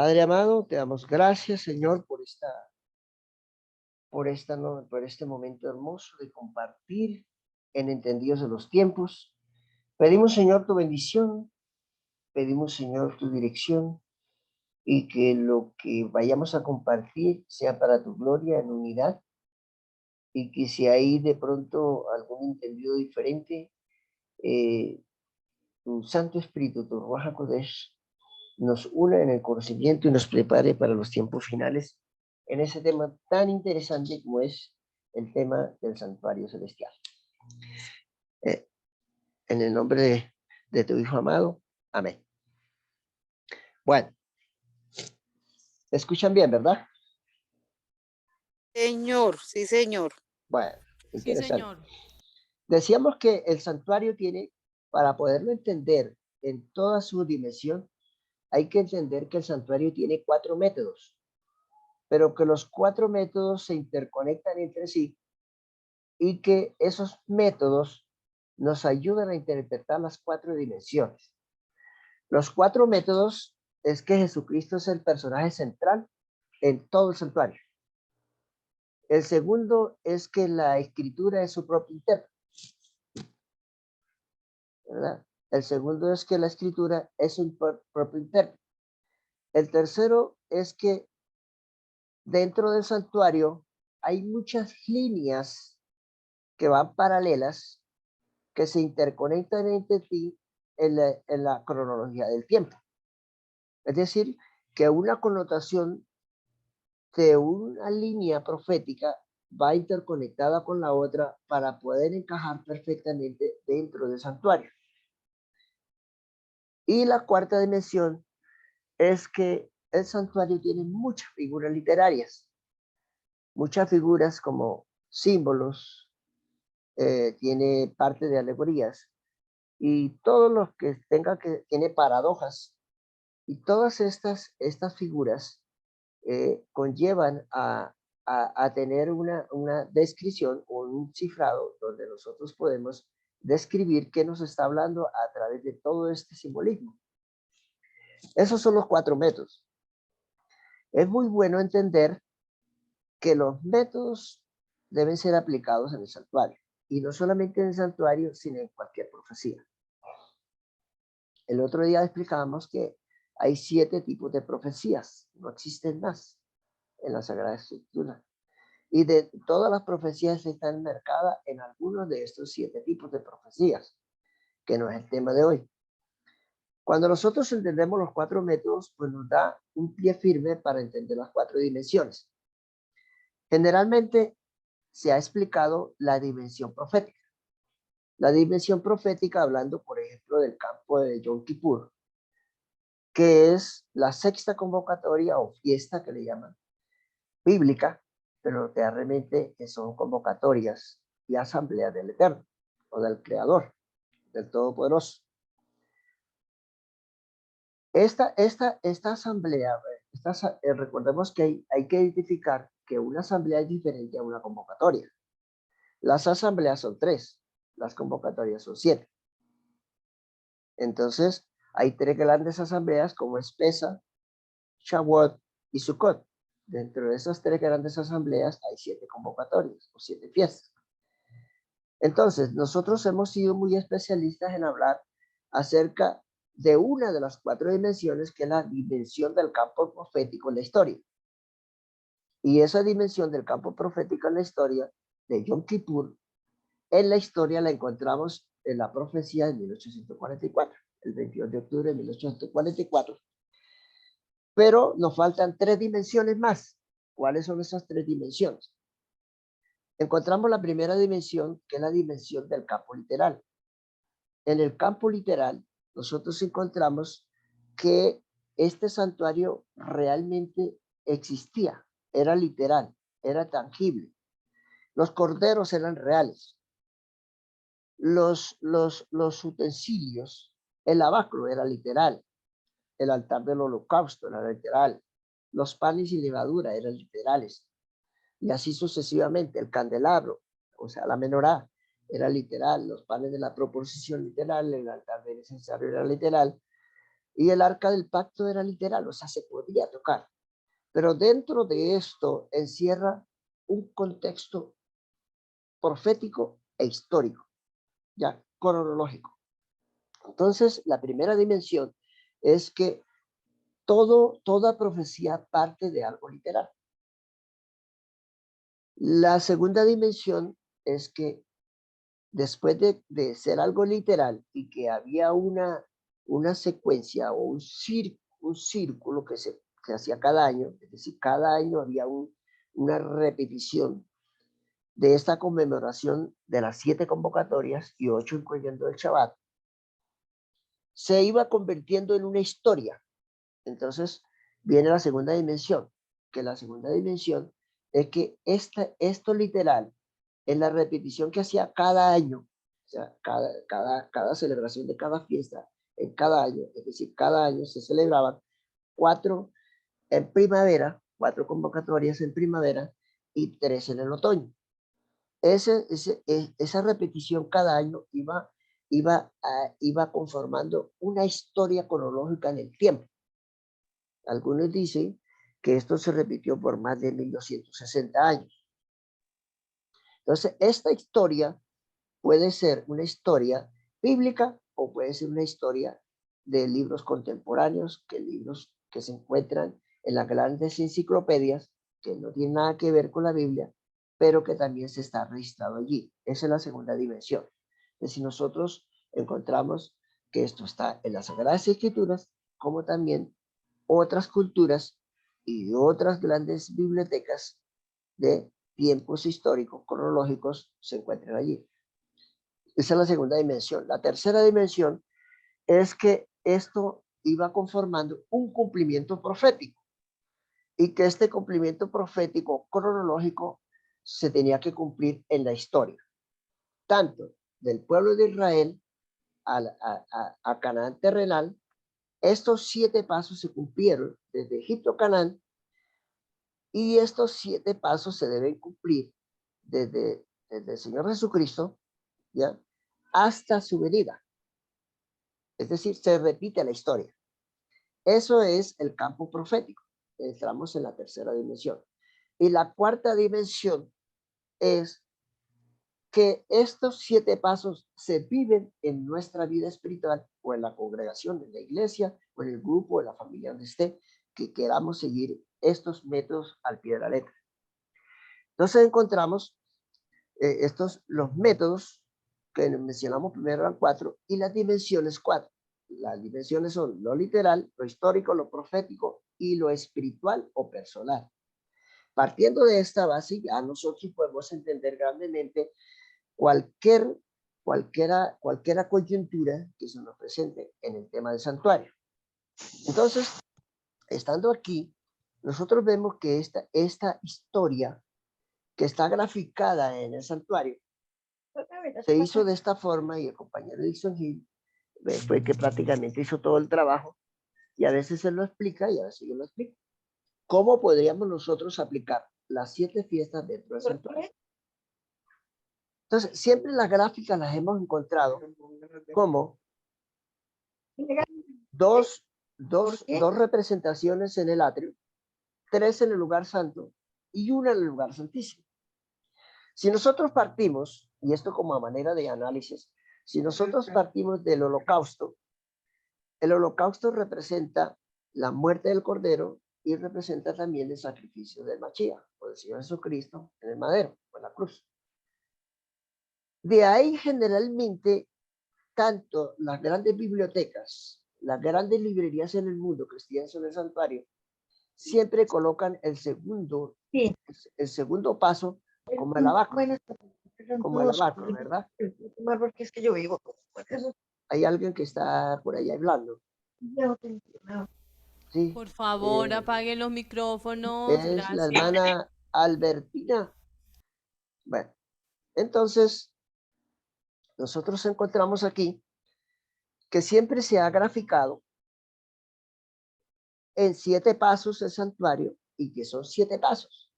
Padre amado, te damos gracias, Señor, por este momento hermoso de compartir en entendidos de los tiempos. Pedimos, Señor, tu bendición, pedimos, Señor, tu dirección y que lo que vayamos a compartir sea para tu gloria en unidad y que si hay de pronto algún entendido diferente, eh, tu Santo Espíritu, tu Ruach HaKodesh, nos una en el conocimiento y nos prepare para los tiempos finales en ese tema tan interesante como es el tema del santuario celestial. Eh, en el nombre de tu Hijo amado. Amén. Bueno, escuchan bien, ¿verdad? Señor, sí, señor. Bueno, Sí, interesante. señor. Decíamos que el santuario tiene, para poderlo entender en toda su dimensión, hay que entender que el santuario tiene 4 métodos, pero que los 4 métodos se interconectan entre sí y que esos métodos nos ayudan a interpretar las 4 dimensiones. Los 4 métodos es que Jesucristo es el personaje central en todo el santuario. El segundo es que la escritura es su propio intérprete, ¿verdad? El segundo es que la escritura es un propio intérprete. El tercero es que dentro del santuario hay muchas líneas que van paralelas que se interconectan entre sí en la cronología del tiempo. Es decir, que una connotación de una línea profética va interconectada con la otra para poder encajar perfectamente dentro del santuario. Y la cuarta dimensión es que el santuario tiene muchas figuras literarias, muchas figuras como símbolos, tiene parte de alegorías y todos los que tiene paradojas. Y todas estas figuras conllevan a tener una descripción o un cifrado donde nosotros podemos describir qué nos está hablando a través de todo este simbolismo. Esos son los 4 métodos. Es muy bueno entender que los métodos deben ser aplicados en el santuario, y no solamente en el santuario, sino en cualquier profecía. El otro día explicábamos que hay 7 tipos de profecías, no existen más en la Sagrada Escritura. Y de todas las profecías están enmarcadas en algunos de estos 7 tipos de profecías, que no es el tema de hoy. Cuando nosotros entendemos los 4 métodos, pues nos da un pie firme para entender las 4 dimensiones. Generalmente se ha explicado la dimensión profética. La dimensión profética, hablando por ejemplo del campo de Yom Kippur, que es la 6ª convocatoria o fiesta que le llaman bíblica, pero realmente son convocatorias y asambleas del Eterno o del Creador, del Todopoderoso. Esta asamblea, recordemos que hay que identificar que una asamblea es diferente a una convocatoria. Las asambleas son 3, las convocatorias son 7. Entonces, hay 3 grandes asambleas como es Pesa, Shavuot y Sukkot. Dentro de esas 3 grandes asambleas hay 7 convocatorias o 7 fiestas. Entonces, nosotros hemos sido muy especialistas en hablar acerca de una de las 4 dimensiones, que es la dimensión del campo profético en la historia. Y esa dimensión del campo profético en la historia de Yom Kippur, en la historia la encontramos en la profecía de 1844, el 22 de octubre de 1844. Pero nos faltan 3 dimensiones más. ¿Cuáles son esas 3 dimensiones? Encontramos la primera dimensión, que es la dimensión del campo literal. En el campo literal, nosotros encontramos que este santuario realmente existía, era literal, era tangible. Los corderos eran reales. Los utensilios, el lavacro era literal, el altar del holocausto era literal, los panes y levadura eran literales, y así sucesivamente. El candelabro, o sea, la menorá, era literal, los panes de la proposición literal, el altar del incensario era literal, Y el arca del pacto era literal, o sea, se podía tocar. Pero dentro de esto encierra un contexto profético e histórico, ya cronológico. Entonces, la primera dimensión es que toda profecía parte de algo literal. La segunda dimensión es que después de ser algo literal y que había una secuencia o un círculo que hacía cada año, es decir, cada año había una repetición de esta conmemoración de las 7 convocatorias y 8 incluyendo el Shabbat, se iba convirtiendo en una historia. Entonces viene la segunda dimensión, que la segunda dimensión es que esto literal es la repetición que hacía cada año, o sea, cada celebración de cada fiesta, en cada año, es decir, cada año se celebraban 4 en primavera, 4 convocatorias en primavera y 3 en el otoño. Esa repetición cada año iba conformando una historia cronológica en el tiempo. Algunos dicen que esto se repitió por más de 1260 años. Entonces, esta historia puede ser una historia bíblica o puede ser una historia de libros contemporáneos, libros que se encuentran en las grandes enciclopedias, que no tienen nada que ver con la Biblia, pero que también se está registrado allí. Esa es la segunda dimensión. Es decir, nosotros encontramos que esto está en las Sagradas Escrituras, como también otras culturas y otras grandes bibliotecas de tiempos históricos, cronológicos, se encuentran allí. Esa es la segunda dimensión. La tercera dimensión es que esto iba conformando un cumplimiento profético y que este cumplimiento profético cronológico se tenía que cumplir en la historia, tanto del pueblo de Israel a Canaán terrenal. Estos 7 pasos se cumplieron desde Egipto a Canaán y estos 7 pasos se deben cumplir desde el Señor Jesucristo, ¿ya?, hasta su venida. Es decir, se repite la historia. Eso es el campo profético. Entramos en la tercera dimensión. Y la cuarta dimensión es que estos 7 pasos se viven en nuestra vida espiritual o en la congregación, en la iglesia o en el grupo, o en la familia donde esté, que queramos seguir estos métodos al pie de la letra. Entonces encontramos los métodos que mencionamos primero eran 4 y las dimensiones 4. Las dimensiones son lo literal, lo histórico, lo profético y lo espiritual o personal. Partiendo de esta base, ya nosotros podemos entender grandemente cualquiera coyuntura que se nos presente en el tema del santuario. Entonces, estando aquí, nosotros vemos que esta historia que está graficada en el santuario se hizo de esta forma y el compañero Dixon Hill fue que prácticamente hizo todo el trabajo y a veces se lo explica y a veces yo lo explico. ¿Cómo podríamos nosotros aplicar las 7 fiestas dentro del santuario? Entonces, siempre las gráficas las hemos encontrado como dos representaciones en el atrio, 3 en el lugar santo y 1 en el lugar santísimo. Si nosotros partimos, y esto como a manera de análisis, si nosotros partimos del holocausto, el holocausto representa la muerte del Cordero y representa también el sacrificio del Mashiach, o del Señor Jesucristo, en el madero, o en la cruz. De ahí generalmente, tanto las grandes bibliotecas, las grandes librerías en el mundo, cristianas en el santuario, siempre colocan el segundo paso como el abacro, ¿verdad? Porque es que yo vivo. Hay alguien que está por ahí hablando. Sí, Por favor, apaguen los micrófonos. es Gracias. la hermana Albertina. Bueno, entonces nosotros encontramos aquí que siempre se ha graficado en 7 pasos el santuario y que son 7 pasos.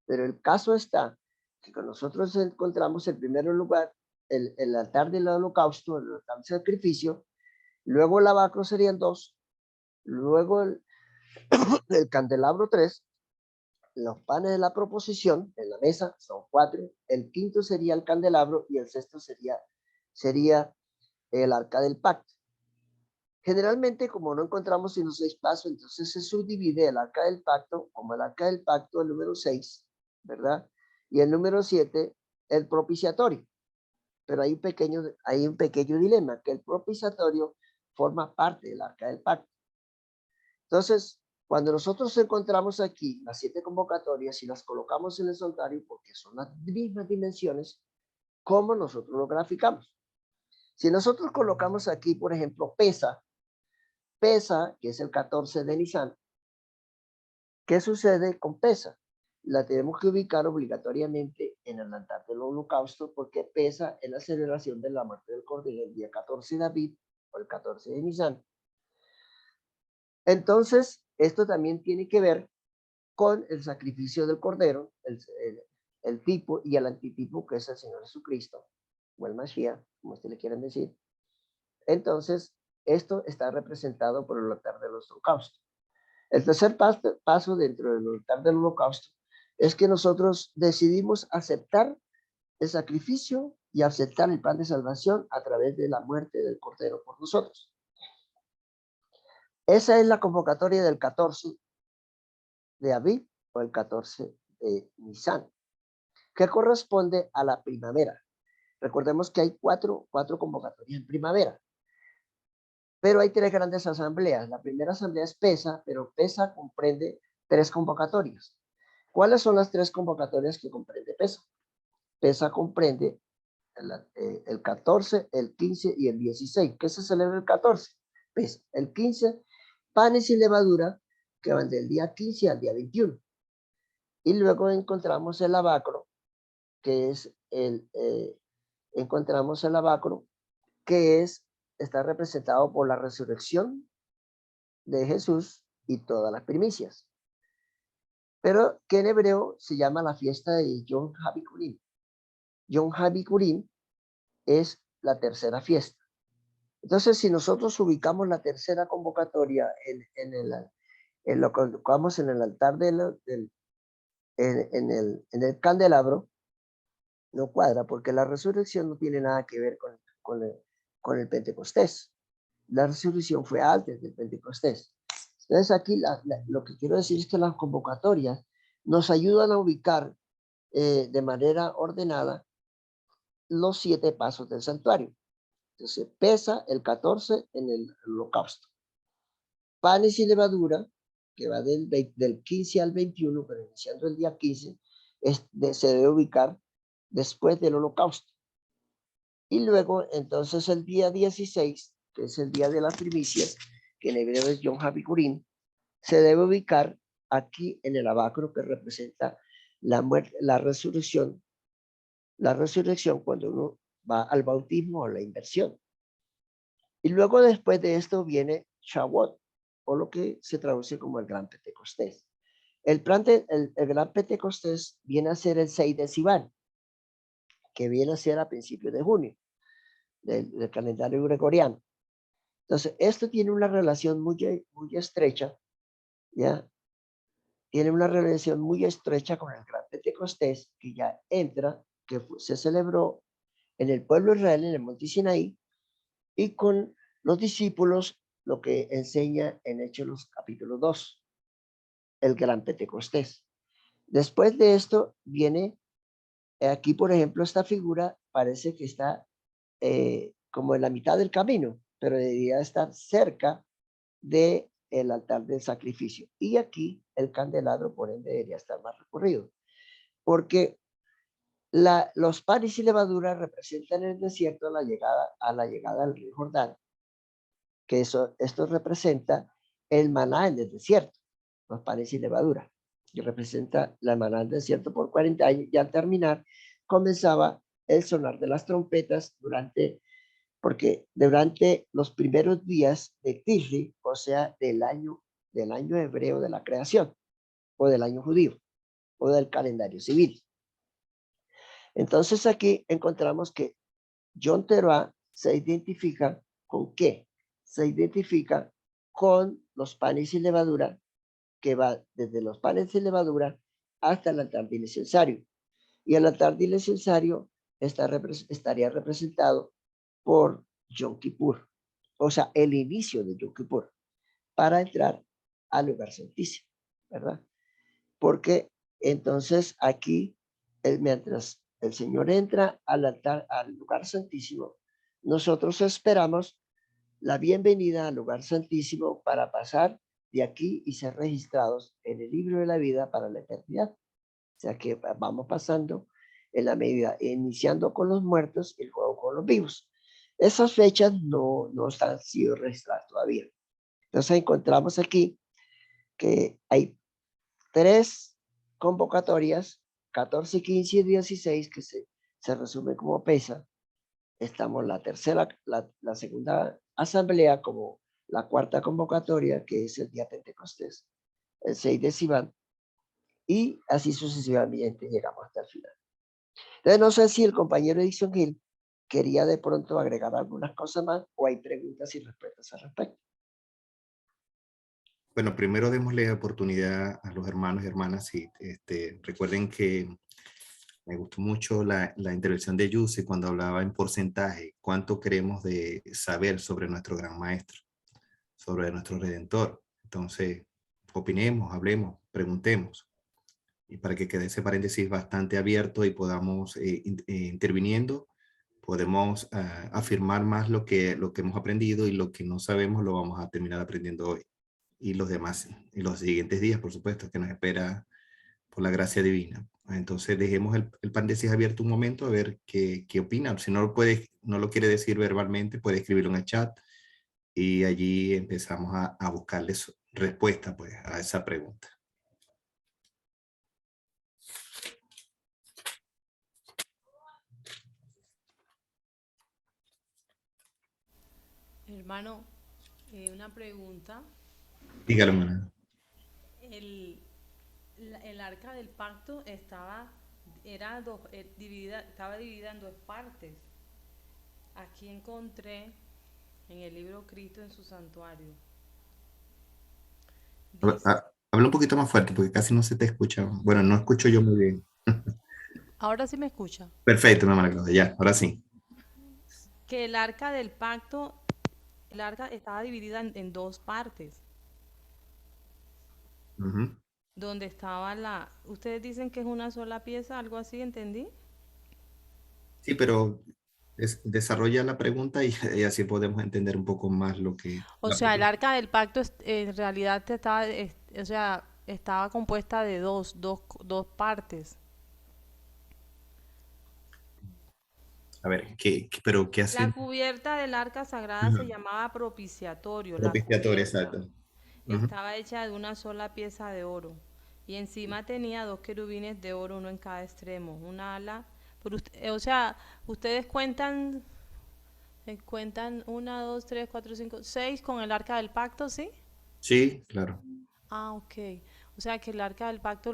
Pero el caso está que con nosotros encontramos en primer lugar el altar del holocausto, el altar del sacrificio, luego el abacro serían 2 Luego el candelabro 3, los panes de la proposición en la mesa son 4. El quinto sería el candelabro y el sexto sería el arca del pacto. Generalmente, como no encontramos sino 6 pasos, entonces se subdivide el arca del pacto como el arca del pacto, el número 6, ¿verdad? Y el número 7, el propiciatorio. Pero hay un pequeño dilema, que el propiciatorio forma parte del arca del pacto. Entonces, cuando nosotros encontramos aquí las 7 convocatorias y las colocamos en el santuario, porque son las mismas dimensiones, ¿cómo nosotros lo graficamos? Si nosotros colocamos aquí, por ejemplo, pesa, que es el 14 de Nisan, ¿qué sucede con pesa? La tenemos que ubicar obligatoriamente en el altar del holocausto, porque pesa es la celebración de la muerte del Cordero el día 14 de David o el 14 de Nisan. Entonces, esto también tiene que ver con el sacrificio del Cordero, el tipo y el antitipo, que es el Señor Jesucristo, o el Mashiach, como ustedes le quieran decir. Entonces, esto está representado por el altar del holocausto. El tercer paso dentro del altar del holocausto es que nosotros decidimos aceptar el sacrificio y aceptar el plan de salvación a través de la muerte del Cordero por nosotros. Esa es la convocatoria del 14 de Aviv o el 14 de Nisan, que corresponde a la primavera. Recordemos que hay cuatro convocatorias en primavera, pero hay 3 grandes asambleas. La primera asamblea es PESA, pero PESA comprende 3 convocatorias. ¿Cuáles son las 3 convocatorias que comprende PESA? PESA comprende el 14, el 15 y el 16. ¿Qué se celebra el 14? PESA. El 15, panes y levadura, que van del día 15 al día 21. Y luego encontramos el abacro, que es está representado por la resurrección de Jesús y todas las primicias, pero que en hebreo se llama la fiesta de Yom HaBikurim. Yom HaBikurim es la tercera fiesta. Entonces, si nosotros ubicamos la tercera convocatoria lo colocamos en el altar en el candelabro, no cuadra, porque la resurrección no tiene nada que ver con el Pentecostés. La resurrección fue antes del Pentecostés. Entonces aquí lo que quiero decir es que las convocatorias nos ayudan a ubicar de manera ordenada los 7 pasos del santuario. Entonces pesa el 14 en el holocausto. Panes y levadura, que va del 15 al 21, pero iniciando el día 15, se debe ubicar después del holocausto. Y luego, entonces, el día 16, que es el día de las primicias, que en hebreo es Yom HaBikurim, se debe ubicar aquí en el abacro, que representa la muerte, la resurrección cuando uno va al bautismo o la inversión. Y luego después de esto viene Shavuot, o lo que se traduce como el Gran Pentecostés. El Gran Pentecostés viene a ser el 6 de Sivan, que viene a ser a principios de junio del calendario gregoriano. Entonces, esto tiene una relación muy, muy estrecha, ¿ya? Tiene una relación muy estrecha con el Gran Pentecostés, que ya entra, que se celebró en el pueblo de Israel en el Monte Sinaí, y con los discípulos, lo que enseña en Hechos capítulo 2, el Gran Pentecostés. Después de esto viene, aquí por ejemplo, esta figura parece que está como en la mitad del camino, pero debería estar cerca del altar del sacrificio. Y aquí el candelabro, por ende, debería estar más recorrido, porque los panes y levadura representan en el desierto a la llegada al río Jordán, que esto representa el maná en el desierto, los panes y levadura, que representa la maná en el desierto por 40 años, y al terminar comenzaba el sonar de las trompetas porque durante los primeros días de Tishri, o sea, del año hebreo de la creación, o del año judío, o del calendario civil. Entonces aquí encontramos que Yom Teruah se identifica con qué? Se identifica con los panes y levadura, que va desde los panes y levadura hasta el altar del incensario. Y el altar del incensario estaría representado por Yom Kippur, o sea, el inicio de Yom Kippur, para entrar al lugar santísimo, ¿verdad? Porque entonces aquí, mientras el Señor entra al altar, al lugar santísimo, nosotros esperamos la bienvenida al lugar santísimo para pasar de aquí y ser registrados en el libro de la vida para la eternidad. O sea que vamos pasando en la medida, iniciando con los muertos y luego con los vivos. Esas fechas no han sido registradas todavía. Entonces encontramos aquí que hay 3 convocatorias, 14, 15 y 16, que se resumen como pesa. Estamos la segunda asamblea como la cuarta convocatoria, que es el día Pentecostés, el 6 de Sivan, y así sucesivamente llegamos hasta el final. Entonces, no sé si el compañero Edison Gil quería de pronto agregar algunas cosas más o hay preguntas y respuestas al respecto. Bueno, primero démosle oportunidad a los hermanos y hermanas y recuerden que me gustó mucho la intervención de Yuse cuando hablaba en porcentaje, cuánto queremos de saber sobre nuestro gran maestro, sobre nuestro redentor. Entonces, opinemos, hablemos, preguntemos. Y para que quede ese paréntesis bastante abierto y podamos interviniendo, podemos afirmar más lo que hemos aprendido y lo que no sabemos lo vamos a terminar aprendiendo hoy. Y los demás, y los siguientes días, por supuesto, que nos espera por la gracia divina. Entonces dejemos el paréntesis abierto un momento a ver qué opina. Si no lo quiere decir verbalmente, puede escribirlo en el chat y allí empezamos a buscarles respuesta pues, a esa pregunta. Hermano, una pregunta. Dígalo, hermana. El arca del pacto estaba dividida en dos partes. Aquí encontré en el libro Cristo en su santuario. Dice, Habla un poquito más fuerte porque casi no se te escucha. Bueno, no escucho yo muy bien. ahora sí me escucha. Perfecto, mi hermana Claudia, ya, ahora sí. Que el arca del pacto, el arca estaba dividida en dos partes. Uh-huh. Donde estaba ustedes dicen que es una sola pieza, algo así, ¿entendí? Sí, pero desarrolla la pregunta y así podemos entender un poco más lo que... O sea, el arca del pacto en realidad o sea, estaba compuesta de dos partes. A ver, pero qué La hacen? cubierta del arca sagrada se Ajá. llamaba propiciatorio, la Propiciatorio, cubierta. exacto. Ujú. Estaba hecha de una sola pieza de oro. Y encima tenía dos querubines de oro, uno en cada extremo, una ala. O sea, ustedes cuentan una, dos, tres, cuatro, cinco, seis con el arca del pacto, ¿sí? Sí, claro. Ah, ok. O sea que el arca del pacto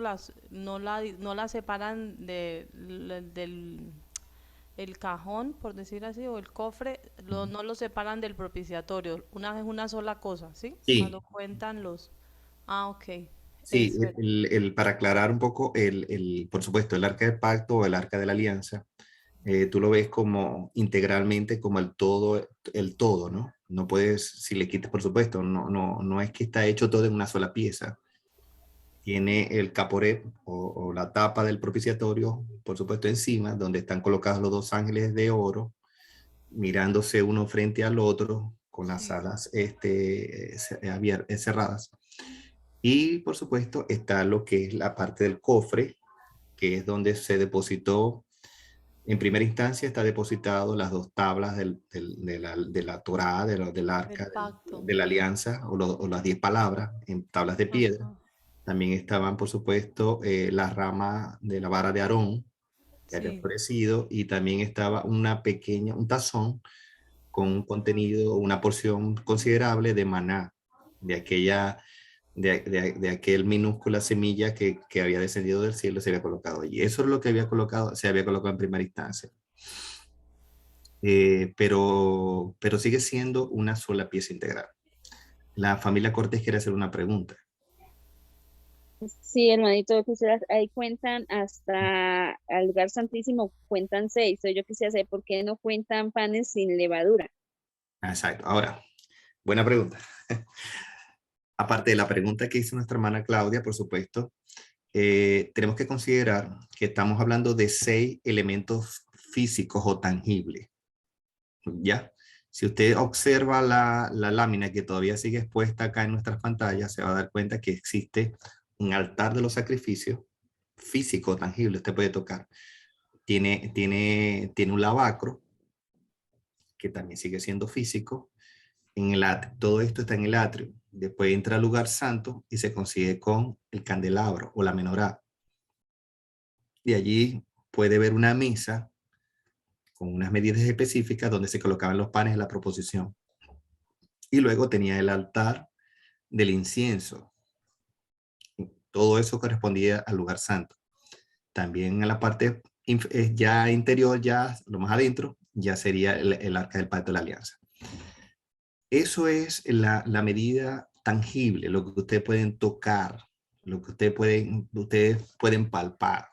no la separan del el cajón, por decir así, o el cofre, no lo separan del propiciatorio. Es una sola cosa, ¿sí? Cuando Sí, cuentan los... Ah, ok. sí, Eso era. para aclarar un poco, por supuesto, el arca del pacto o el arca de la alianza, tú lo ves como integralmente, como el todo, ¿no? No puedes, si le quites, por supuesto, no es que está hecho todo en una sola pieza. Tiene el caporet o la tapa del propiciatorio, por supuesto, encima, donde están colocados los dos ángeles de oro, mirándose uno frente al otro, con las Sí. alas cerradas. Y, por supuesto, está lo que es la parte del cofre, que es donde se depositó, en primera instancia, está depositado las dos tablas de la Torá, del Del arca, pacto. de la alianza, o las 10 palabras en tablas de piedra. Ajá. También estaban, por supuesto, las ramas de la vara de Aarón que había Sí. ofrecido y también estaba un tazón con un Ajá. contenido, una porción considerable de maná, de aquella, de aquel minúscula semilla que había descendido del cielo, se había colocado allí. Eso es lo que se había colocado en primera instancia. Pero sigue siendo una sola pieza integral. La familia Cortés quiere hacer una pregunta. Sí, hermanito, yo quisiera, ahí cuentan hasta al lugar santísimo, cuentan 6. Yo quisiera saber por qué no cuentan panes sin levadura. Exacto. Ahora, buena pregunta. Aparte de la pregunta que hizo nuestra hermana Claudia, por supuesto, tenemos que considerar que estamos hablando de 6 elementos físicos o tangibles. ¿Ya? Si usted observa la lámina que todavía sigue expuesta acá en nuestras pantallas, se va a dar cuenta que existe un altar de los sacrificios físico, tangible, usted puede tocar. Tiene un lavacro, que también sigue siendo físico. En el atrio, todo esto está en el atrio. Después entra al lugar santo y se consigue con el candelabro o la menorá. Y allí puede ver una mesa con unas medidas específicas donde se colocaban los panes en la proposición. Y luego tenía el altar del incienso. Todo eso correspondía al lugar santo. También en la parte ya interior, ya lo más adentro, ya sería el arca del pacto de la alianza. Eso es la medida tangible, lo que ustedes pueden tocar, lo que ustedes pueden palpar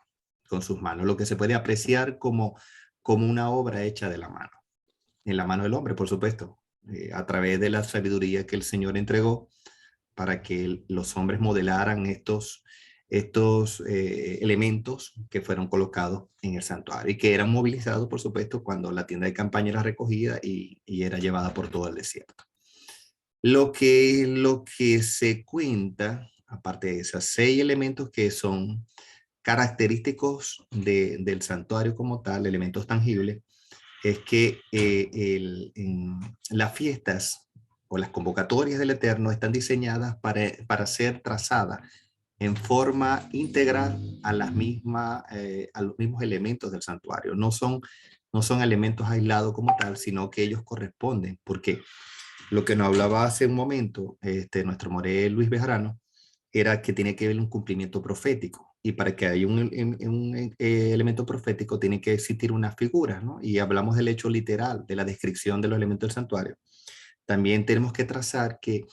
con sus manos, lo que se puede apreciar como una obra hecha de la mano, en la mano del hombre, por supuesto, a través de la sabiduría que el Señor entregó para que los hombres modelaran estos elementos que fueron colocados en el santuario y que eran movilizados, por supuesto, cuando la tienda de campaña era recogida y era llevada por todo el desierto. Lo que se cuenta, aparte de esos 6 elementos que son característicos del santuario como tal, elementos tangibles, es que las fiestas o las convocatorias del Eterno están diseñadas para ser trazadas en forma integral a los mismos elementos del santuario. No son elementos aislados como tal, sino que ellos corresponden, porque lo que nos hablaba hace un momento nuestro moré Luis Bejarano era que tiene que haber un cumplimiento profético. Y para que haya un elemento profético tiene que existir una figura, ¿no? Y hablamos del hecho literal, de la descripción de los elementos del santuario. También tenemos que trazar que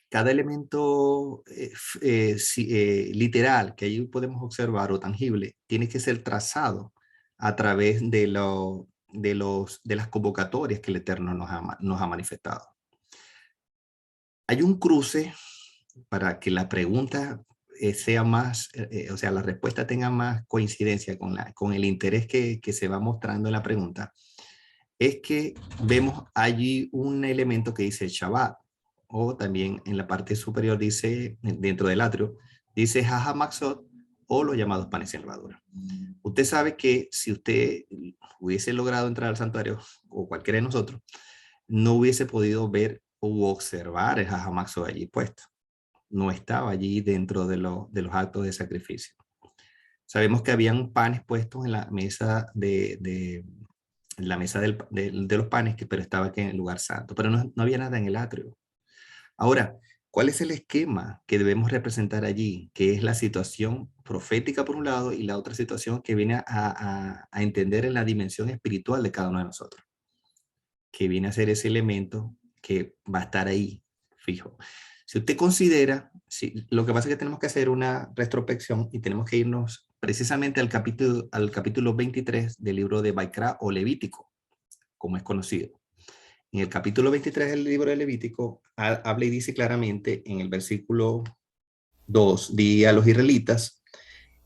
cada elemento literal que ahí podemos observar o tangible tiene que ser trazado a través de las convocatorias que el Eterno nos ha manifestado. Hay un cruce para que la pregunta sea más, o sea, la respuesta tenga más coincidencia con el interés que se va mostrando en la pregunta, es que vemos allí un elemento que dice Shabbat, o también en la parte superior dice, dentro del atrio, dice Jajamaxot, o los llamados panes sin levadura. Usted sabe que si usted hubiese logrado entrar al santuario, o cualquiera de nosotros, no hubiese podido ver u observar el Jajamaxot allí puesto. No estaba allí dentro de los actos de sacrificio. Sabemos que habían panes puestos en la mesa de los panes, pero estaba aquí en el lugar santo, pero no había nada en el atrio. Ahora, ¿cuál es el esquema que debemos representar allí? Que es la situación profética por un lado y la otra situación que viene a entender en la dimensión espiritual de cada uno de nosotros, que viene a ser ese elemento que va a estar ahí, fijo. Si usted considera, lo que pasa es que tenemos que hacer una retrospección y tenemos que irnos precisamente al capítulo 23 del libro de Baikra o Levítico, como es conocido. En el capítulo 23 del libro de Levítico habla y dice claramente en el versículo 2, di a los israelitas,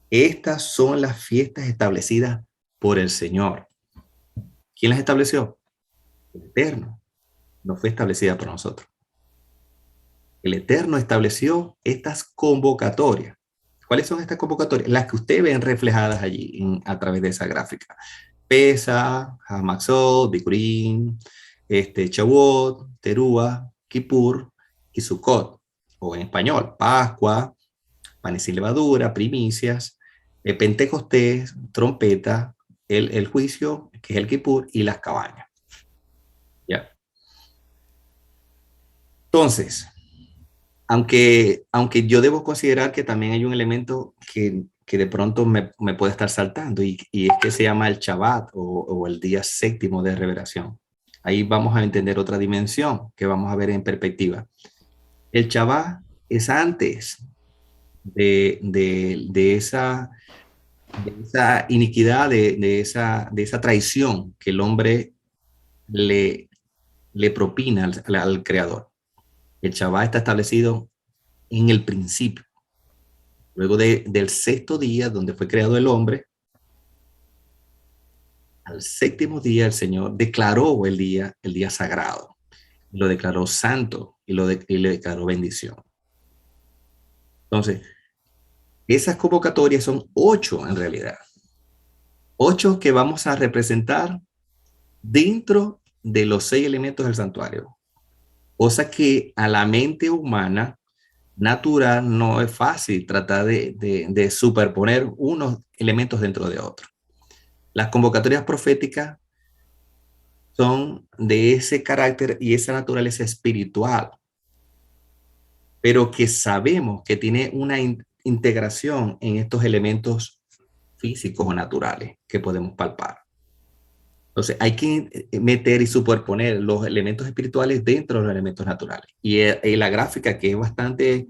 estas son las fiestas establecidas por el Señor. ¿Quién las estableció? El Eterno. No fue establecida por nosotros. El Eterno estableció estas convocatorias. ¿Cuáles son estas convocatorias? Las que ustedes ven reflejadas allí a través de esa gráfica. Pesa, Hamaxot, Bikurim, Shavuot, Terúa, Kippur y Sukkot. O en español, Pascua, panes sin levadura, primicias, Pentecostés, trompeta, el juicio, que es el Kippur, y las cabañas. ¿Ya? Entonces, aunque yo debo considerar que también hay un elemento que de pronto me puede estar saltando y es que se llama el Shabbat o el día séptimo de revelación. Ahí vamos a entender otra dimensión que vamos a ver en perspectiva. El Shabbat es antes de esa iniquidad, de esa traición que el hombre le propina al Creador. El Shabbat está establecido en el principio. Luego del sexto día, donde fue creado el hombre, al séptimo día el Señor declaró el día sagrado. Lo declaró santo y le declaró bendición. Entonces, esas convocatorias son 8 en realidad. 8 que vamos a representar dentro de los 6 elementos del santuario. Cosa que a la mente humana natural no es fácil tratar de superponer unos elementos dentro de otros. Las convocatorias proféticas son de ese carácter y esa naturaleza espiritual, pero que sabemos que tiene una integración en estos elementos físicos o naturales que podemos palpar. Entonces hay que meter y superponer los elementos espirituales dentro de los elementos naturales. Y la gráfica, que es bastante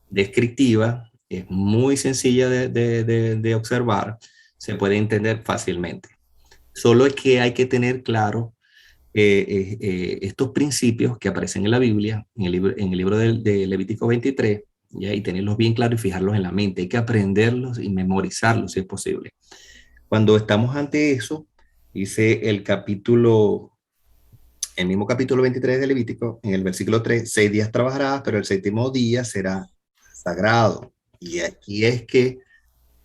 descriptiva, es muy sencilla de observar, se puede entender fácilmente. Solo es que hay que tener claro estos principios que aparecen en la Biblia, en el libro de Levítico 23, ¿ya? Y tenerlos bien claros y fijarlos en la mente. Hay que aprenderlos y memorizarlos si es posible. Cuando estamos ante eso, dice el mismo capítulo 23 de Levítico, en el versículo 3, 6 días trabajarás, pero el séptimo día será sagrado. Y aquí es que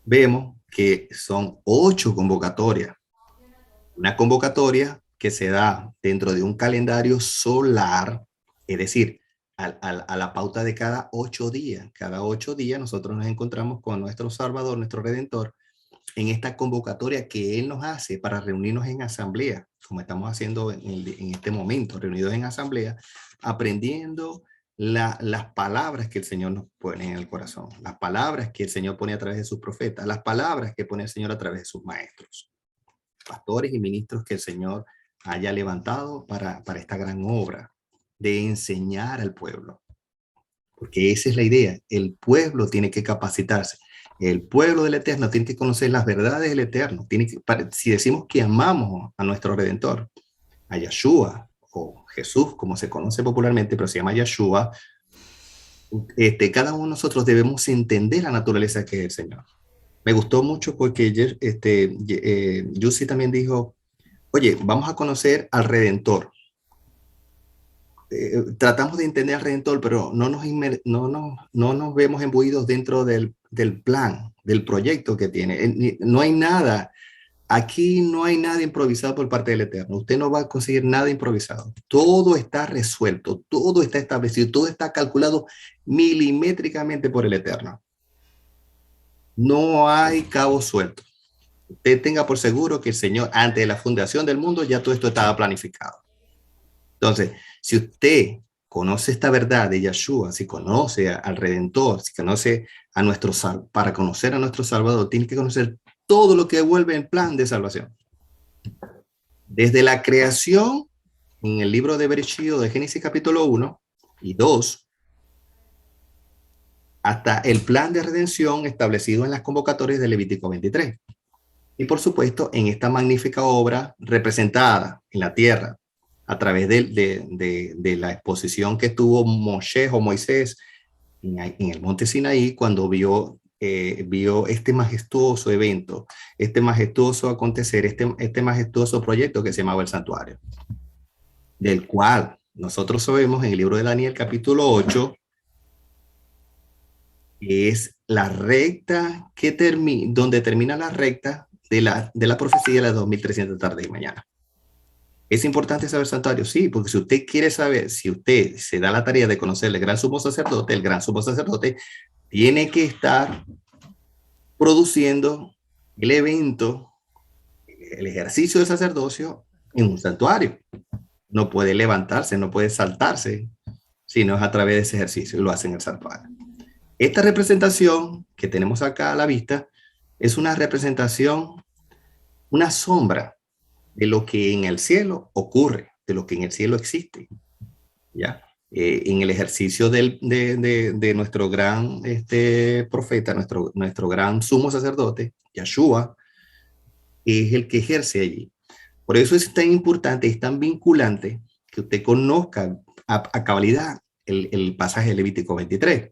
vemos que son 8 convocatorias. Una convocatoria que se da dentro de un calendario solar, es decir, a la pauta de cada 8 días. Cada 8 días nosotros nos encontramos con nuestro Salvador, nuestro Redentor, en esta convocatoria que Él nos hace para reunirnos en asamblea, como estamos haciendo en este momento, reunidos en asamblea, aprendiendo las palabras que el Señor nos pone en el corazón, las palabras que el Señor pone a través de sus profetas, las palabras que pone el Señor a través de sus maestros, pastores y ministros que el Señor haya levantado para esta gran obra de enseñar al pueblo. Porque esa es la idea, el pueblo tiene que capacitarse. El pueblo del Eterno tiene que conocer las verdades del Eterno. Si decimos que amamos a nuestro Redentor, a Yeshua, o Jesús, como se conoce popularmente, pero se llama Yeshua, cada uno de nosotros debemos entender la naturaleza que es el Señor. Me gustó mucho porque Yussi también dijo, oye, vamos a conocer al Redentor. Tratamos de entender al Redentor, pero no nos vemos imbuidos dentro del plan, del proyecto que tiene. No hay nada, aquí no hay nada improvisado por parte del Eterno. Usted no va a conseguir nada improvisado. Todo está resuelto, todo está establecido, todo está calculado milimétricamente por el Eterno. No hay cabo suelto. Usted tenga por seguro que el Señor, antes de la fundación del mundo, ya todo esto estaba planificado. Entonces, si usted conoce esta verdad de Yeshua, si conoce al Redentor, si conoce para conocer a nuestro Salvador, tiene que conocer todo lo que envuelve el plan de salvación. Desde la creación, en el libro de Bereshit, de Génesis capítulo 1 y 2, hasta el plan de redención establecido en las convocatorias de Levítico 23. Y por supuesto, en esta magnífica obra representada en la tierra, a través de la exposición que tuvo Moshe o Moisés en el monte Sinaí, cuando vio este majestuoso evento, este majestuoso acontecer, este majestuoso proyecto que se llamaba el santuario, del cual nosotros sabemos en el libro de Daniel capítulo 8, que es la recta donde termina la recta de la profecía de las 2300 tardes y mañana. ¿Es importante saber santuario? Sí, porque si usted quiere saber, si usted se da la tarea de conocer el gran sumo sacerdote, el gran sumo sacerdote tiene que estar produciendo el evento, el ejercicio del sacerdocio en un santuario. No puede levantarse, no puede saltarse, sino es a través de ese ejercicio y lo hace en el santuario. Esta representación que tenemos acá a la vista es una representación, una sombra de lo que en el cielo ocurre, de lo que en el cielo existe, ¿ya? En el ejercicio de nuestro gran profeta, nuestro gran sumo sacerdote, Yeshua, es el que ejerce allí. Por eso es tan importante, es tan vinculante que usted conozca a cabalidad el pasaje de Levítico 23.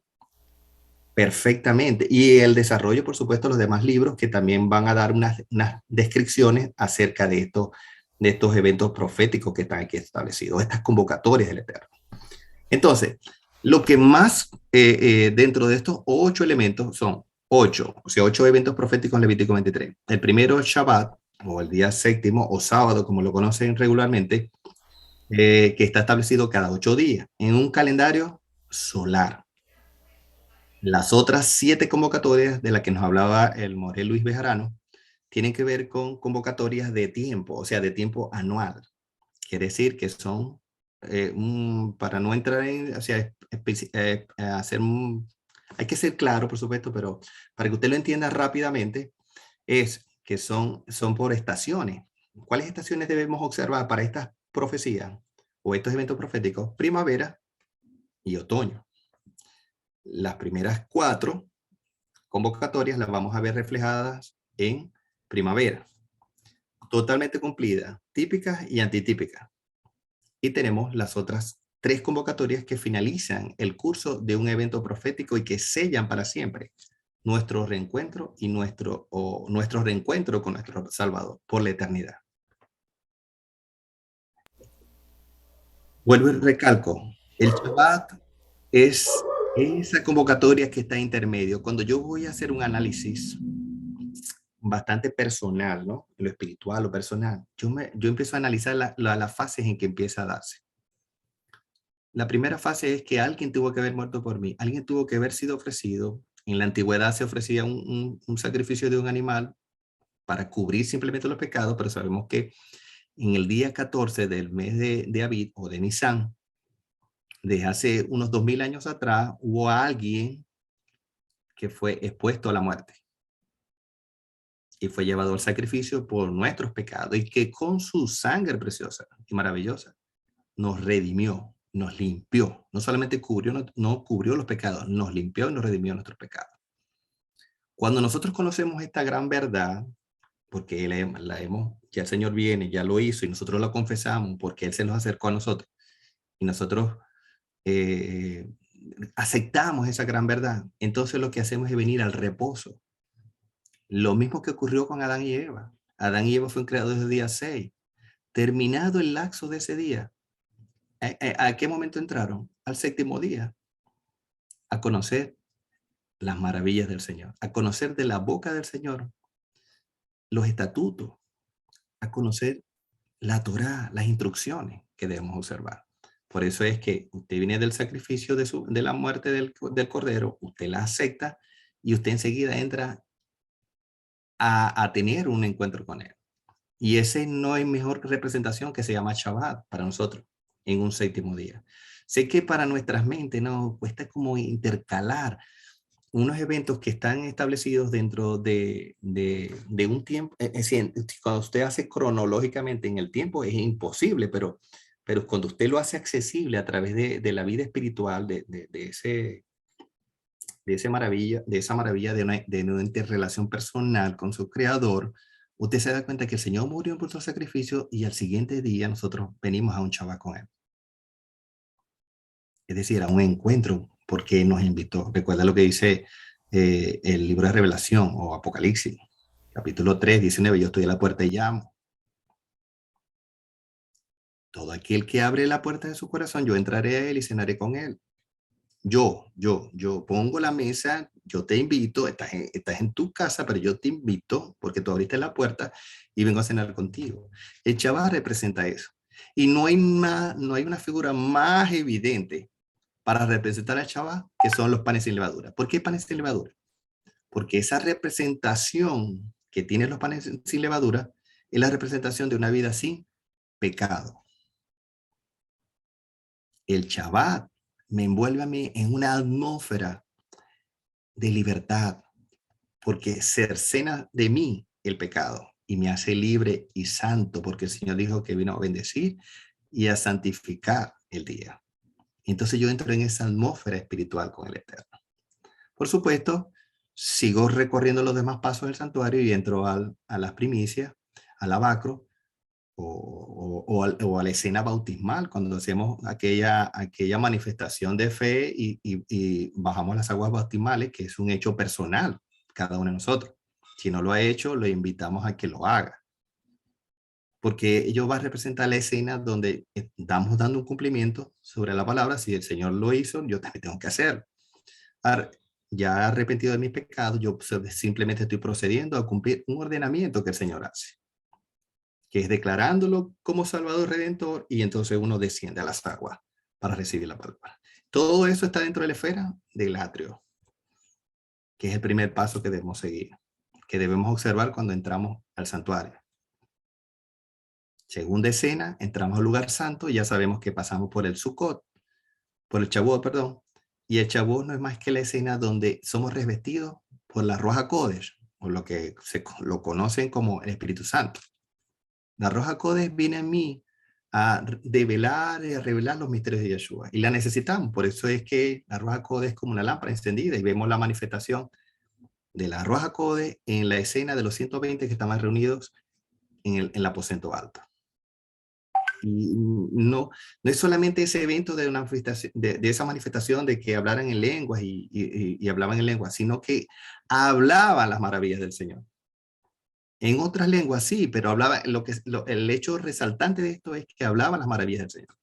Perfectamente. Y el desarrollo, por supuesto, los demás libros que también van a dar unas descripciones acerca de estos eventos proféticos que están aquí establecidos, estas convocatorias del Eterno. Entonces, lo que más dentro de estos 8 elementos son 8, o sea, 8 eventos proféticos en Levítico 23. El primero, el Shabbat, o el día séptimo, o sábado, como lo conocen regularmente, que está establecido cada 8 días en un calendario solar. Las otras 7 convocatorias de las que nos hablaba el Morel Luis Bejarano tienen que ver con convocatorias de tiempo, o sea, de tiempo anual. Quiere decir que son, para no entrar en, o sea, hay que ser claro, por supuesto, pero para que usted lo entienda rápidamente, es que son por estaciones. ¿Cuáles estaciones debemos observar para estas profecías o estos eventos proféticos? Primavera y otoño. Las primeras 4 convocatorias las vamos a ver reflejadas en primavera, totalmente cumplidas, típicas y antitípicas. Y tenemos las otras 3 convocatorias que finalizan el curso de un evento profético y que sellan para siempre nuestro reencuentro y nuestro reencuentro con nuestro Salvador por la eternidad. Vuelvo y recalco, el Shabbat es esa convocatoria que está intermedio. Cuando yo voy a hacer un análisis bastante personal, ¿no? Lo espiritual, lo personal, yo empiezo a analizar las fases en que empieza a darse. La primera fase es que alguien tuvo que haber muerto por mí, alguien tuvo que haber sido ofrecido. En la antigüedad se ofrecía un sacrificio de un animal para cubrir simplemente los pecados, pero sabemos que en el día 14 del mes de Abid o de Nisan, desde hace unos 2000 años atrás, hubo alguien que fue expuesto a la muerte y fue llevado al sacrificio por nuestros pecados y que con su sangre preciosa y maravillosa nos redimió, nos limpió, no solamente no cubrió los pecados, nos limpió y nos redimió nuestros pecados. Cuando nosotros conocemos esta gran verdad, porque ya el Señor viene, ya lo hizo y nosotros lo confesamos porque Él se nos acercó a nosotros y nosotros aceptamos esa gran verdad, entonces lo que hacemos es venir al reposo. Lo mismo que ocurrió con Adán y Eva. Adán y Eva fueron creados desde el día 6. Terminado el lapso de ese día, ¿a qué momento entraron? Al 7º día, a conocer las maravillas del Señor, a conocer de la boca del Señor los estatutos, a conocer la Torá, las instrucciones que debemos observar. Por eso es que usted viene del sacrificio de la muerte del Cordero, usted la acepta y usted enseguida entra a tener un encuentro con Él. Y ese no hay mejor representación que se llama Shabbat para nosotros en un 7º día. Sé que para nuestras mentes nos cuesta como intercalar unos eventos que están establecidos dentro de un tiempo. Es decir, cuando usted hace cronológicamente en el tiempo es imposible, pero cuando usted lo hace accesible a través de la vida espiritual, de esa maravilla de una interrelación personal con su creador, usted se da cuenta que el Señor murió por su sacrificio y al siguiente día nosotros venimos a un Shabbat con Él. Es decir, a un encuentro porque nos invitó. Recuerda lo que dice el libro de Revelación o Apocalipsis, capítulo 3, 19, yo estoy a la puerta y llamo. Todo aquel que abre la puerta de su corazón, yo entraré a él y cenaré con él. Yo pongo la mesa, yo te invito, estás en tu casa, pero yo te invito porque tú abriste la puerta y vengo a cenar contigo. El Shabbat representa eso. Y no hay una figura más evidente para representar al Shabbat que son los panes sin levadura. ¿Por qué panes sin levadura? Porque esa representación que tienen los panes sin levadura es la representación de una vida sin pecado. El Shabbat me envuelve a mí en una atmósfera de libertad, porque cercena de mí el pecado y me hace libre y santo, porque el Señor dijo que vino a bendecir y a santificar el día. Entonces yo entro en esa atmósfera espiritual con el Eterno. Por supuesto, sigo recorriendo los demás pasos del santuario y entro a las primicias, al lavacro, o a la escena bautismal, cuando hacemos aquella manifestación de fe y bajamos las aguas bautismales, que es un hecho personal, cada uno de nosotros. Si no lo ha hecho, lo invitamos a que lo haga. Porque ello va a representar la escena donde estamos dando un cumplimiento sobre la palabra. Si el Señor lo hizo, yo también tengo que hacerlo. Ya arrepentido de mis pecados, yo simplemente estoy procediendo a cumplir un ordenamiento que el Señor hace, que es declarándolo como Salvador Redentor, y entonces uno desciende a las aguas para recibir la palabra. Todo eso está dentro de la esfera del atrio, que es el primer paso que debemos seguir, que debemos observar cuando entramos al santuario. Segunda escena, entramos al lugar santo y ya sabemos que pasamos por el Sukkot, por el Shavuot, perdón, y el Shavuot no es más que la escena donde somos revestidos por la Ruach HaKodesh, o lo que lo conocen como el Espíritu Santo. La Ruach HaKodesh viene a mí a develar y a revelar los misterios de Yeshua, y la necesitamos. Por eso es que la Ruach HaKodesh es como una lámpara encendida, y vemos la manifestación de la Ruach HaKodesh en la escena de los 120 que estaban reunidos en el aposento alto. Y no es solamente ese evento de, una manifestación, de esa manifestación de que hablaran en lenguas y hablaban en lenguas, sino que hablaban las maravillas del Señor. En otras lenguas sí, pero hablaba, el hecho resaltante de esto es que hablaban las maravillas del Señor.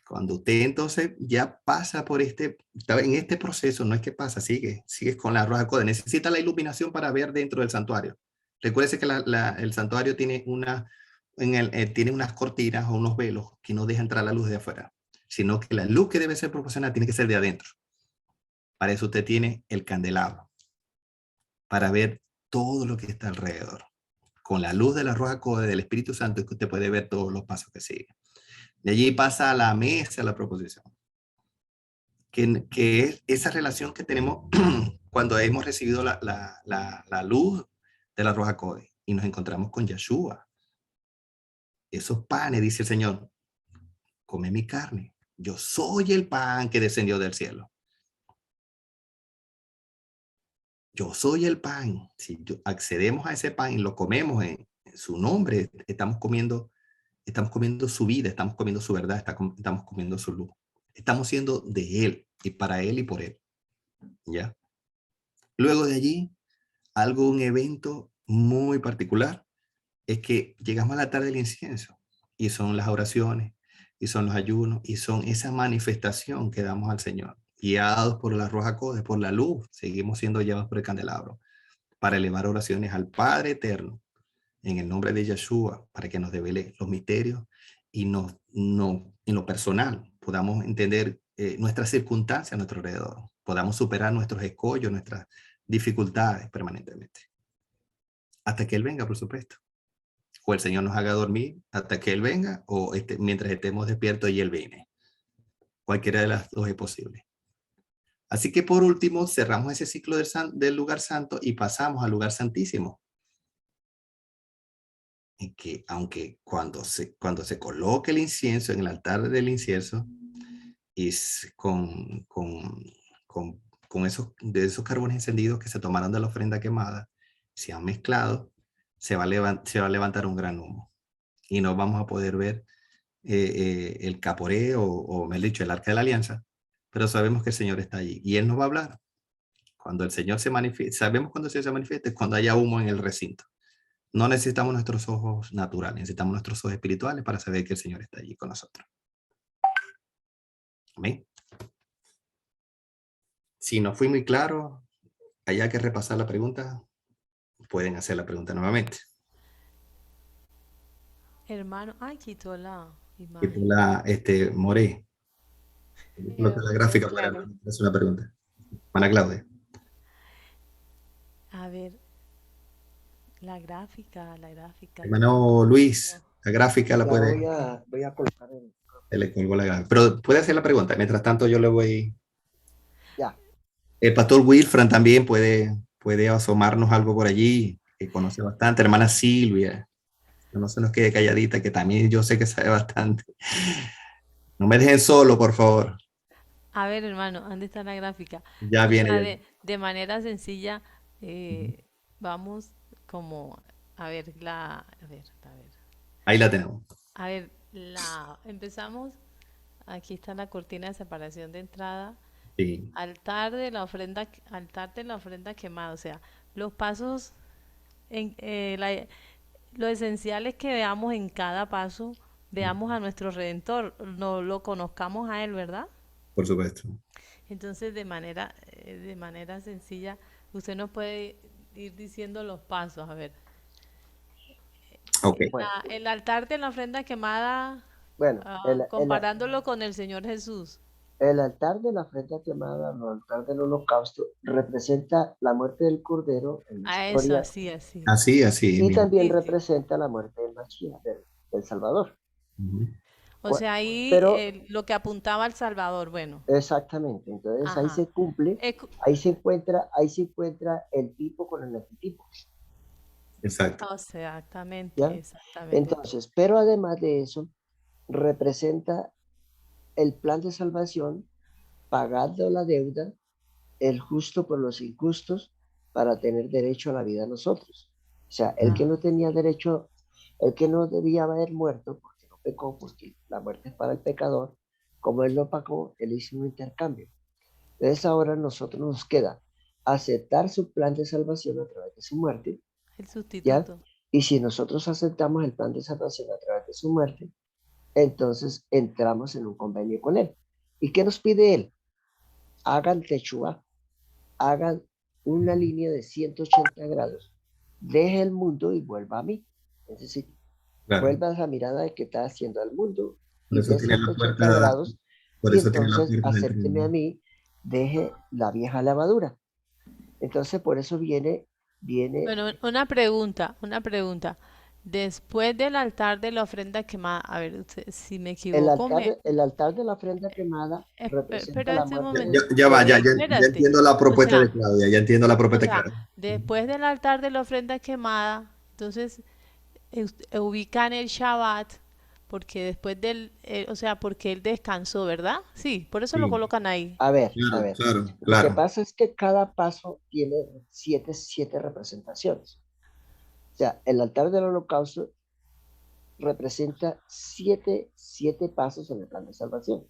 Cuando usted entonces ya pasa por en este proceso, no es que pasa, sigues con la Ruach HaKodesh, necesita la iluminación para ver dentro del santuario. Recuérdese que el santuario tiene tiene unas cortinas o unos velos que no dejan entrar la luz de afuera, sino que la luz que debe ser proporcionada tiene que ser de adentro. Para eso usted tiene el candelabro, para ver todo lo que está alrededor. Con la luz de la Ruach HaKodesh del Espíritu Santo es que usted puede ver todos los pasos que siguen. De allí pasa a la mesa la proposición, que es esa relación que tenemos cuando hemos recibido la luz de la Ruach HaKodesh y nos encontramos con Yeshua. Esos panes, dice el Señor, come mi carne. Yo soy el pan que descendió del cielo. Yo soy el pan. Si accedemos a ese pan y lo comemos en su nombre, estamos comiendo su vida, estamos comiendo su verdad, estamos comiendo su luz. Estamos siendo de Él y para Él y por Él. ¿Ya? Luego de allí, un evento muy particular es que llegamos a la tarde del incienso y son las oraciones y son los ayunos y son esa manifestación que damos al Señor. Guiados por la Ruach HaKodesh, por la luz, seguimos siendo llevados por el candelabro para elevar oraciones al Padre Eterno en el nombre de Yeshua, para que nos devele los misterios y en lo personal podamos entender nuestras circunstancias a nuestro alrededor, podamos superar nuestros escollos, nuestras dificultades permanentemente. Hasta que Él venga, por supuesto. O el Señor nos haga dormir hasta que Él venga, o mientras estemos despiertos y Él viene. Cualquiera de las dos es posible. Así que por último, cerramos ese ciclo del lugar santo y pasamos al lugar santísimo. En que, aunque cuando se coloque el incienso en el altar del incienso, y con esos carbones encendidos que se tomaron de la ofrenda quemada, se han mezclado, se va a levantar un gran humo. Y no vamos a poder ver el caporé o mejor dicho, el arca de la alianza, pero sabemos que el Señor está allí y Él nos va a hablar. Cuando el Señor se manifieste, sabemos cuando el Señor se manifieste, es cuando haya humo en el recinto. No necesitamos nuestros ojos naturales, necesitamos nuestros ojos espirituales para saber que el Señor está allí con nosotros. Amén. Si no fui muy claro, haya que repasar la pregunta, pueden hacer la pregunta nuevamente. Hermano, ay, quitó la imagen. Quitó More. Coloca la gráfica para Claro. hacer una pregunta. Ana Claudia. A ver, la gráfica. Hermano Luis, la gráfica la Ya puede... voy a colocar Se le colgó la gráfica. Pero puede hacer la pregunta. Mientras tanto yo le voy... Ya. El pastor Wilfran también puede asomarnos algo por allí, que conoce bastante. Hermana Silvia, que no se nos quede calladita, que también yo sé que sabe bastante. No me dejen solo, por favor. A ver, hermano, ¿dónde está la gráfica? Ya O viene. sea, Ya. de manera sencilla, Ujú. vamos como, a ver, a ver, Ahí la tenemos. a ver, empezamos, aquí está la cortina de separación de entrada, Sí. altar de la ofrenda quemada, o sea, los pasos, lo esencial es que veamos en cada paso, veamos a nuestro Redentor, no lo conozcamos a Él, ¿verdad? Por supuesto. Entonces, de manera sencilla, usted nos puede ir diciendo los pasos. A ver, Ok. Bueno, el altar de la ofrenda quemada, bueno, comparándolo con el Señor Jesús. el altar de la ofrenda quemada, o altar del holocausto, representa la muerte del Cordero en la A eso, historia así, así. Así y mismo. también Sí, sí. representa la muerte del Mashiach, del Salvador. Ujú. O sea, ahí Pero lo que apuntaba al Salvador, bueno. exactamente, entonces ahí Ajá. se cumple, Ecu- ahí se encuentra el tipo con el arquetipo, Exacto. Exactamente, ¿ya? exactamente. Entonces, pero además de eso, representa el plan de salvación, pagando la deuda, el justo por los injustos, para tener derecho a la vida a nosotros. O sea, el que no tenía derecho, el que no debía haber muerto, porque no pecó, porque la muerte es para el pecador, como él no pagó, él hizo un intercambio. Entonces ahora a nosotros nos queda aceptar su plan de salvación a través de su muerte, El ¿ya? sustituto. Y si nosotros aceptamos el plan de salvación a través de su muerte, entonces entramos en un convenio con él. ¿Y qué nos pide él? Hagan techua, hagan una línea de 180 grados, deje el mundo y vuelva a mí. Es decir, Claro. vuelva a esa mirada de que está haciendo al mundo Por y eso de tiene la 180 puerta, grados por y eso tiene la entonces puerta del acépteme a trono. mí, deje la vieja lavadura. Entonces por eso viene Bueno, una pregunta, una pregunta. Después del altar de la ofrenda quemada, a ver, si me equivoco, el altar de la ofrenda quemada representa la espérate un muerte Ya, momento, ya va, ya, ya, ya espérate. entiendo la O propuesta de sea, Claudia, ya entiendo la o propuesta de sea, Claudia. después del altar de la ofrenda quemada, entonces ubican el Shabbat, porque después o sea, porque él descansó, ¿verdad? Sí, por eso lo Sí, colocan ahí. a claro, ver. claro, Lo que claro. pasa es que cada paso tiene siete representaciones. O sea, el altar del holocausto representa siete pasos en el plan de salvación.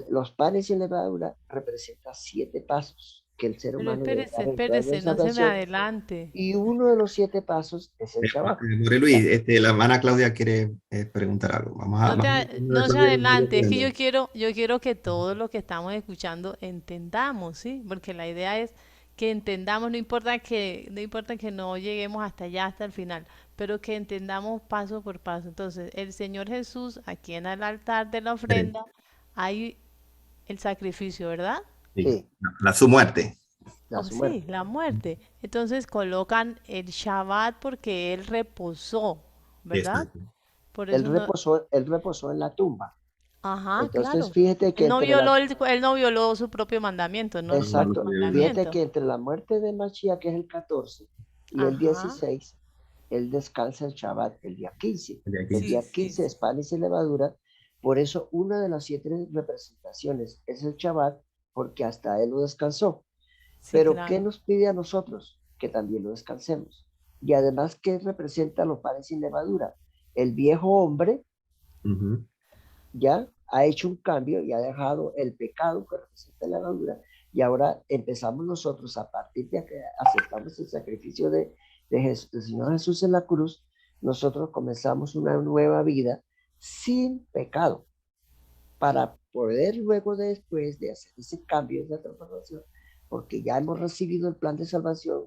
Los panes y levadura representa 7 pasos que el ser Pero humano debe dar en el plan de espérese, no se me salvación. adelante. Y uno de los 7 pasos es el Shabbat. More Luis, la hermana Claudia quiere preguntar algo. No se adelante, es que yo quiero que todo lo que estamos escuchando entendamos, ¿sí? Porque la idea es que entendamos, no importa que no lleguemos hasta allá, hasta el final, pero que entendamos paso por paso. Entonces, el Señor Jesús, aquí en el altar de la ofrenda, hay el sacrificio, ¿verdad? Sí, Su muerte. la Oh, su sí, muerte. la muerte. Entonces colocan el Shabbat porque él reposó, ¿verdad? Exacto. Por eso no, Él reposó en la tumba. ajá, Entonces, claro. fíjate que entre la, Él no violó su propio mandamiento, no No, no ningún exacto, podía violar. fíjate mandamiento. que entre la muerte de Mashiach, que es el 14, y el Ajá. 16, él descansa el Shabbat el día 15. El día El 15. Sí, día sí, 15 sí. es panes y levadura. Por eso una de las 7 representaciones es el Shabbat, porque hasta él lo descansó. Sí, Pero ¿qué claro. nos pide a nosotros? Que también lo descansemos. Y además, ¿qué representa los panes sin levadura? El viejo hombre Ujú. ya ha hecho un cambio y ha dejado el pecado que representa la levadura. Y ahora empezamos nosotros, a partir de que aceptamos el sacrificio del Señor Jesús en la cruz, nosotros comenzamos una nueva vida sin pecado, para poder luego después de hacer ese cambio, esa transformación, porque ya hemos recibido el plan de salvación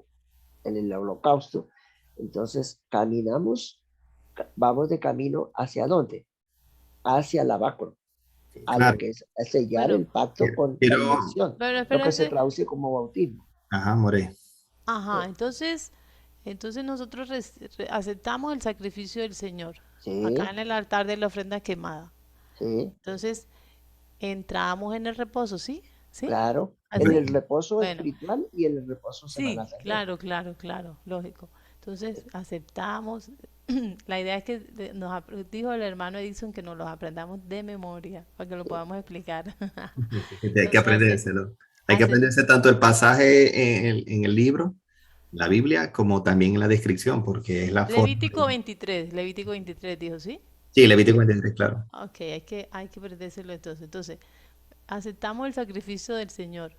en el holocausto, entonces vamos de camino ¿hacia dónde? Hacia la bácora, a lo Claro. que es sellar Bueno, el pacto con la Pero, inmersión, pero lo que se espérate. traduce como bautismo. ajá, More. Ajá, entonces nosotros aceptamos el sacrificio del Señor, acá Sí, en el altar de la ofrenda quemada. sí, Entonces, entramos en el reposo, ¿sí? ¿Sí? claro, en el Así. reposo Bueno, espiritual y en el reposo sí, semanal también. claro, lógico. Entonces, aceptamos, La idea es que dijo el hermano Edison que nos los aprendamos de memoria para que lo podamos explicar. Hay que Entonces, aprendérselo. Hay que aprenderse tanto el pasaje en el libro, la Biblia, como también en la descripción, porque es la forma. Levítico 23 dijo, ¿sí? Sí, Levítico 23, claro. Ok, hay que aprendérselo entonces. Entonces, aceptamos el sacrificio del Señor.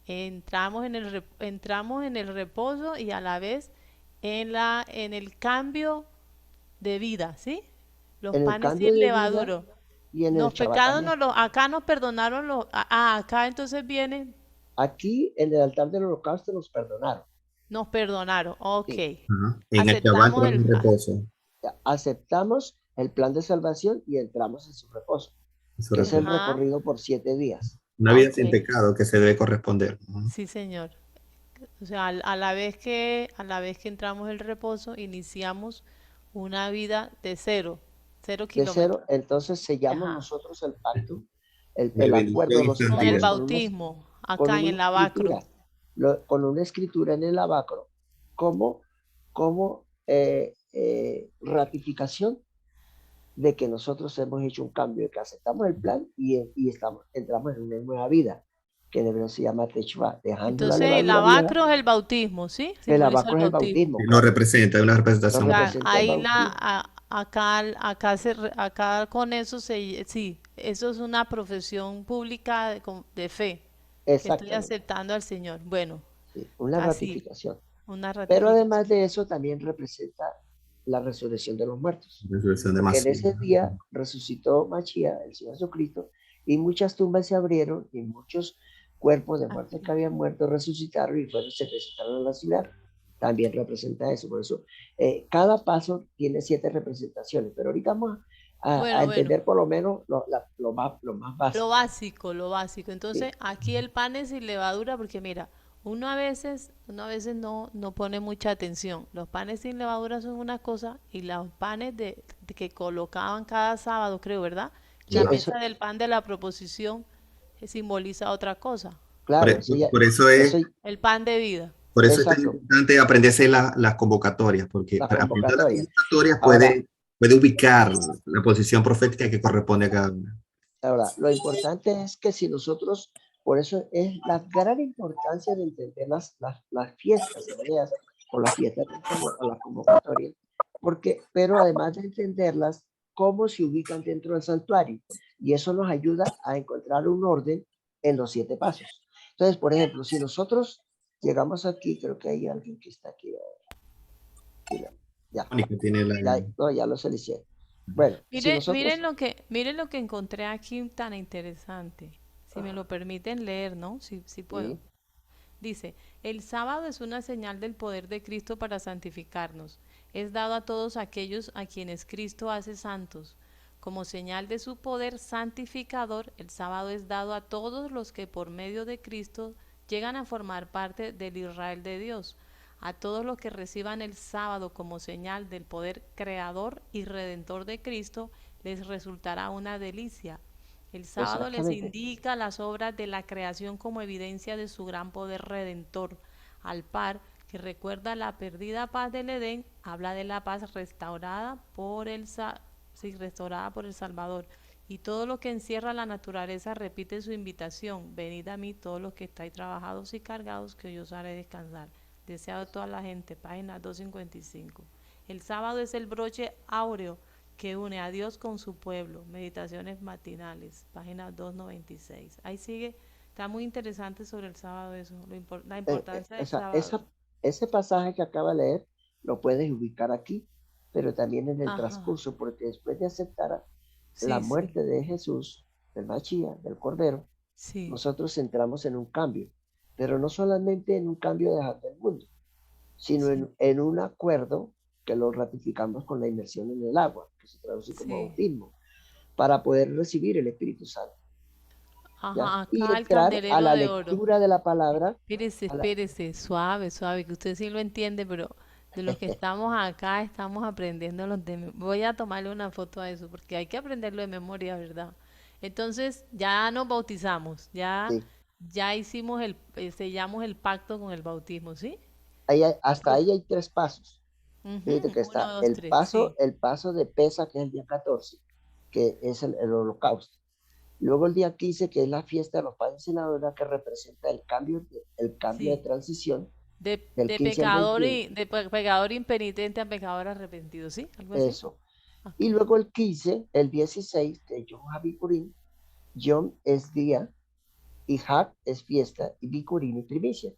Entramos en el reposo y a la vez en el cambio de vida, ¿sí? Los En el panes cambio sin de vida levadura. y en el Los Shabbat pecados también. acá nos perdonaron acá entonces viene, Aquí en el altar del holocausto nos perdonaron. nos perdonaron. Ok. Sí, Ajá. En el Shabbat Aceptamos tenemos reposo. aceptamos el plan de salvación y entramos en su reposo, Su que es el reposo. Ajá. recorrido por 7 días. Una vida sin Ok. pecado que se debe corresponder. Ujú. Sí, señor. O sea, a la vez que entramos en el reposo, iniciamos una vida de cero De cero, kilómetros. entonces sellamos Ajá. nosotros el pacto, De el acuerdo bendición y lo Con el sellamos santidad. bautismo, con acá en una el lavacro. escritura, con una escritura en el lavacro, como, como ratificación de que nosotros hemos hecho un cambio, de que aceptamos el plan y entramos en una nueva vida, que en hebreo se llama Teshuvah, dejando la Entonces, el levadura vieja. lavacro es el bautismo, ¿sí? El Simboliza el lavacro es el bautismo. bautismo, Lo claro. representa, es una Lo representación. Ya, representa el ahí bautismo. acá con eso sí, eso es una profesión pública de fe, que estoy Exactamente, aceptando al Señor. Bueno, sí, una así, ratificación. una Pero ratificación. además de eso también representa la resurrección de los muertos. Resurrección de Porque en Mashiach. ese día resucitó Mashiach, el Señor Jesucristo, y muchas tumbas se abrieron y muchos cuerpos de muertos que habían muerto resucitaron y se presentaron en la ciudad. También representa eso. Por eso, cada paso tiene 7 representaciones, pero ahorita vamos a Bueno, entender por lo menos lo más básico. lo básico. Entonces, Sí, aquí el pan es sin levadura, porque mira, uno a veces no pone mucha atención. Los panes sin levadura son una cosa y los panes de que colocaban cada sábado, creo, ¿verdad? sí, La eso, mesa del pan de la proposición simboliza otra cosa, claro, eso ya, Por eso eso, el pan de vida. por eso es tan exacto, importante aprenderse las convocatorias, porque la aprendiendo las convocatoria. convocatorias Ahora, puede ubicar la posición profética que corresponde a cada una. Ahora, lo importante es que si nosotros, por eso es la gran importancia de entender las fiestas hebreas o las fiestas o las convocatorias, porque, pero además de entenderlas, cómo se ubican dentro del santuario. Y eso nos ayuda a encontrar un orden en los 7 pasos. Entonces, por ejemplo, si nosotros llegamos aquí, creo que hay alguien que está aquí. Ya, Mónica tiene la... ya, no, ya lo seleccioné. Bueno, si nosotros, Miren lo que encontré aquí tan interesante. Si me lo permiten leer, ¿no? Si puedo. sí, Dice, el sábado es una señal del poder de Cristo para santificarnos. Es dado a todos aquellos a quienes Cristo hace santos. Como señal de su poder santificador, el sábado es dado a todos los que por medio de Cristo llegan a formar parte del Israel de Dios. A todos los que reciban el sábado como señal del poder creador y redentor de Cristo, les resultará una delicia. El sábado les exactamente, indica las obras de la creación como evidencia de su gran poder redentor. Al par que recuerda la perdida paz del Edén, habla de la paz restaurada por el Salvador. Y todo lo que encierra la naturaleza repite su invitación. Venid a mí todos los que estáis trabajados y cargados, que yo os haré descansar. Deseado de toda la gente, página 255. El sábado es el broche áureo que une a Dios con su pueblo. Meditaciones matinales, página 296. Ahí sigue, está muy interesante sobre el sábado eso, la importancia del sábado. ese pasaje que acaba de leer lo puedes ubicar aquí, pero también en el Ajá, transcurso, porque después de aceptar la sí, sí, muerte de Jesús, del Mashiach, del Cordero, sí, nosotros entramos en un cambio, pero no solamente en un cambio de dejar del mundo, sino sí, en un acuerdo que lo ratificamos con la inmersión en el agua, que se traduce como sí. bautismo, para poder recibir el Espíritu Santo, ¿ya? Ajá, Y acá el entrar a candelero la de oro. lectura de la palabra, Espérese, a la, espérese, suave, suave, que usted sí lo entiende, pero de los que estamos acá estamos aprendiendo Voy a tomarle una foto a eso, porque hay que aprenderlo de memoria, ¿verdad? Entonces, ya nos bautizamos, sí, ya sellamos el pacto con el bautismo, ¿sí? hasta ahí hay 3 pasos. Fíjate que 1, está 2, 3, sí. el paso de Pesa, que es el día 14, que es el holocausto. Luego el día 15, que es la fiesta de los panes sin levadura, que representa el cambio de Sí. transición De, del de 15 al pecador 21. y de pecador impenitente a pecador arrepentido, ¿sí? ¿Algo así? Eso. Ok. Y luego el 15, el 16, que es Yom HaBikurim, Yom es día, y Hag es fiesta, y Bikurim y primicia,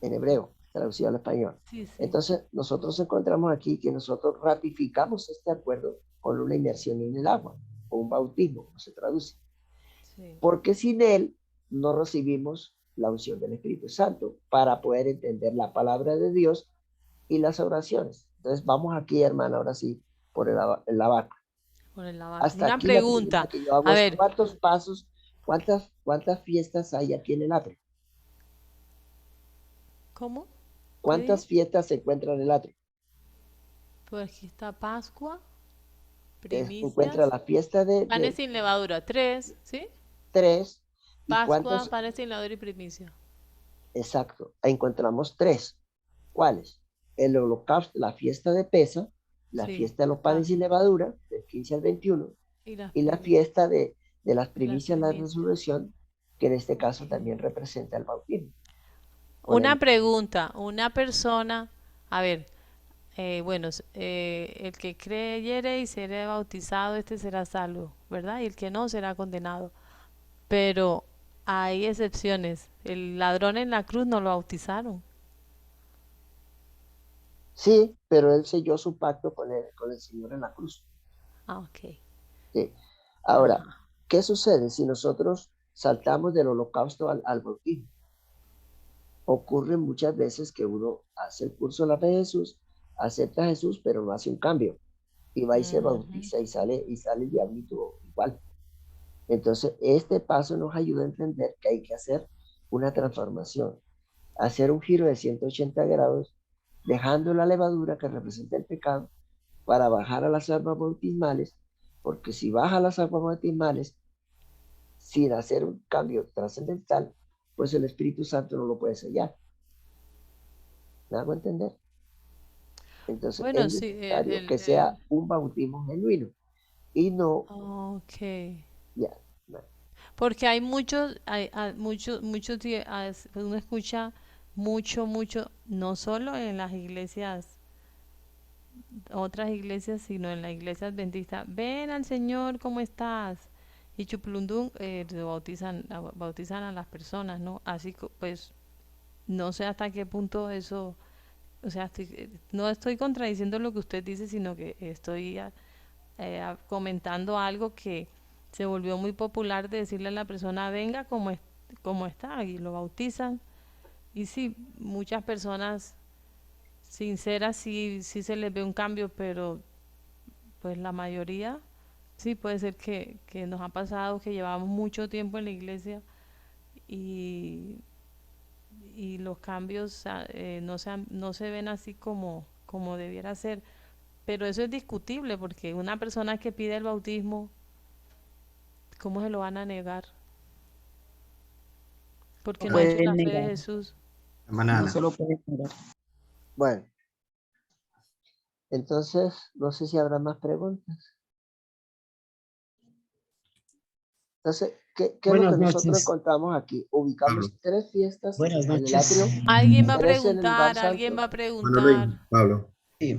en hebreo, traducido al español. Sí, sí. Entonces, nosotros encontramos aquí que nosotros ratificamos este acuerdo con una inmersión en el agua, o un bautismo, como se traduce. Sí. Porque sin él no recibimos la unción del Espíritu Santo para poder entender la palabra de Dios y las oraciones. Entonces, vamos aquí, hermana, ahora sí, por el abaco. Por el lavado. Hasta Una aquí la pregunta pregunta. que yo hago A es, ver, ¿cuántos pasos, cuántas fiestas hay aquí en el atrio? ¿cómo? ¿Qué dijo? ¿Cuántas fiestas se encuentran en el atrio? Pues aquí está Pascua, Se encuentra primicias, la fiesta panes de sin levadura, 3, ¿sí? 3, y Pascua, cuántos, panes sin levadura y primicia. exacto, encontramos 3. ¿Cuáles? El holocausto, la fiesta de Pesa, la Sí, fiesta de de los panes sin Pascua. levadura, del 15 al 21, Y las y la primicias. fiesta de las Y las primicias de la primicias. resurrección, que en este caso también Ok. representa el bautismo. Con Una el, pregunta, una persona, a ver, bueno, el que creyere y será bautizado, este será salvo, ¿verdad? Y el que no será condenado. Pero hay excepciones. El ladrón en la cruz no lo bautizaron. sí, pero él selló su pacto con el Señor en la cruz. Ah, ok. Sí. Ahora, Ajá. ¿qué sucede si nosotros saltamos del holocausto al bautismo? Ocurre muchas veces que uno hace el curso de la fe de Jesús, acepta a Jesús, pero no hace un cambio. Y va y se Ujú. bautiza y sale el diablito igual. Entonces, este paso nos ayuda a entender que hay que hacer una transformación, hacer un giro de 180 grados, dejando la levadura que representa el pecado para bajar a las aguas bautismales, porque si baja a las aguas bautismales sin hacer un cambio trascendental, pues el Espíritu Santo no lo puede sellar. ¿Me hago entender? Entonces es Bueno, sí, necesario que sea un bautismo genuino y no, ok. ya, no. Porque hay muchos, muchos, uno escucha mucho, no solo en las iglesias, otras iglesias, sino en las iglesias adventistas. Ven al Señor, ¿cómo estás? Y chuplundum, bautizan a las personas, ¿no? Así pues, no sé hasta qué punto eso, o sea, no estoy contradiciendo lo que usted dice, sino que estoy comentando algo que se volvió muy popular de decirle a la persona, venga como está, y lo bautizan. Y sí, muchas personas sinceras sí se les ve un cambio, pero pues la mayoría sí puede ser que nos ha pasado que llevamos mucho tiempo en la iglesia y, y los cambios no se ven así como debiera ser. Pero eso es discutible porque una persona que pide el bautismo, ¿cómo se lo van a negar? Porque No no ha hecho pueden la fe de negar, Jesús. Hermana no Ana, se lo pueden negar. Bueno, entonces no sé si habrá más preguntas. Entonces, ¿qué es lo que Buenas nosotros noches. encontramos aquí? Pablo, Ubicamos 3 fiestas Buenas en el noches. atrio, Alguien va a 3 en el lugar preguntar, alguien va santo. a hermano Luis, preguntar. Pablo, Sí.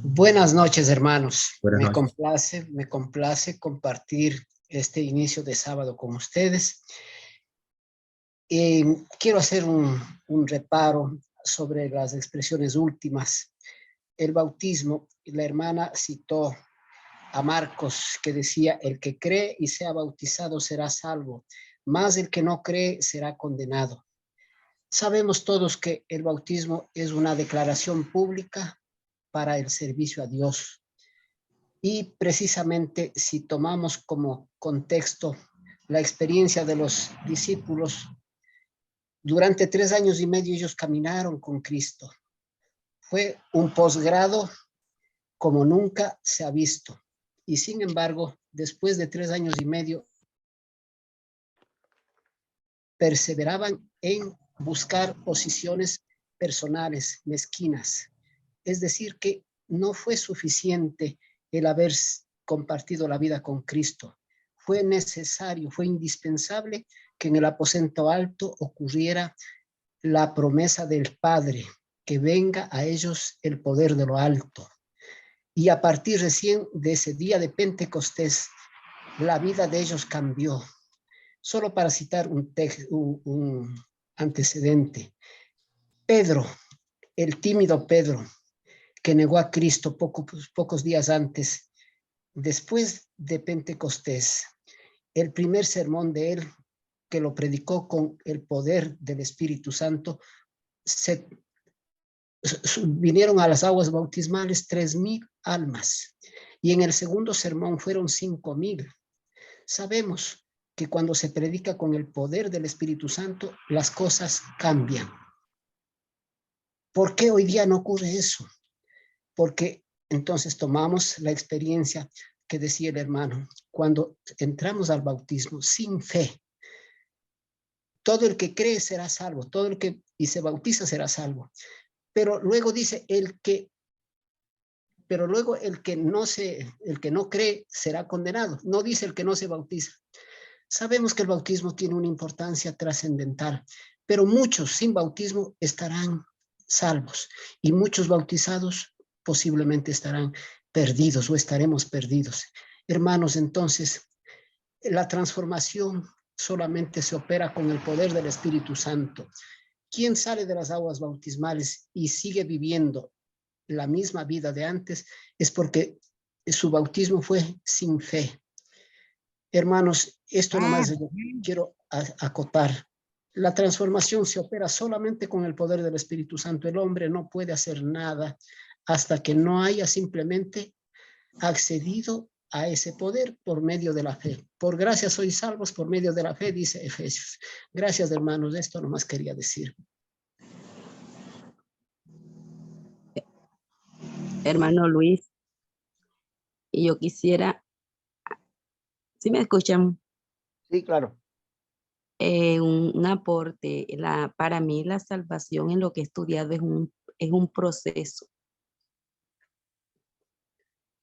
Buenas noches, hermanos. buenas noches. Me complace compartir este inicio de sábado con ustedes. Quiero hacer un reparo sobre las expresiones últimas. El bautismo, la hermana citó a Marcos que decía, el que cree y sea bautizado será salvo, mas el que no cree será condenado. Sabemos todos que el bautismo es una declaración pública para el servicio a Dios. Y precisamente si tomamos como contexto la experiencia de los discípulos, durante 3 años y medio ellos caminaron con Cristo. Fue un posgrado como nunca se ha visto. Y sin embargo, después de 3 años y medio, perseveraban en buscar posiciones personales, mezquinas, Es decir, que no fue suficiente el haber compartido la vida con Cristo. Fue necesario, fue indispensable que en el aposento alto ocurriera la promesa del Padre, que venga a ellos el poder de lo alto. Y a partir recién de ese día de Pentecostés, la vida de ellos cambió. Solo para citar un antecedente. Pedro, el tímido Pedro, que negó a Cristo pocos días antes, después de Pentecostés, el primer sermón de él, que lo predicó con el poder del Espíritu Santo, vinieron a las aguas bautismales 3,000 almas, y en el segundo sermón fueron 5,000. Sabemos que cuando se predica con el poder del Espíritu Santo, las cosas cambian. ¿Por qué hoy día no ocurre eso? Porque entonces tomamos la experiencia que decía el hermano, cuando entramos al bautismo sin fe, todo el que cree será salvo, todo el que y se bautiza será salvo. Pero luego dice el que no cree será condenado. No dice el que no se bautiza. Sabemos que el bautismo tiene una importancia trascendental, pero muchos sin bautismo estarán salvos y muchos bautizados posiblemente estarán perdidos o estaremos perdidos. Hermanos, entonces, la transformación solamente se opera con el poder del Espíritu Santo. Quien sale de las aguas bautismales y sigue viviendo la misma vida de antes es porque su bautismo fue sin fe. Hermanos, esto nomás quiero acotar. La transformación se opera solamente con el poder del Espíritu Santo. El hombre no puede hacer nada hasta que no haya simplemente accedido a ese poder por medio de la fe. Por gracia sois salvos por medio de la fe, dice Efesios. Gracias, hermanos. Esto nomás quería decir. Hermano Luis, y yo quisiera, ¿sí me escuchan? Sí, claro. Un aporte. Para mí la salvación en lo que he estudiado es un proceso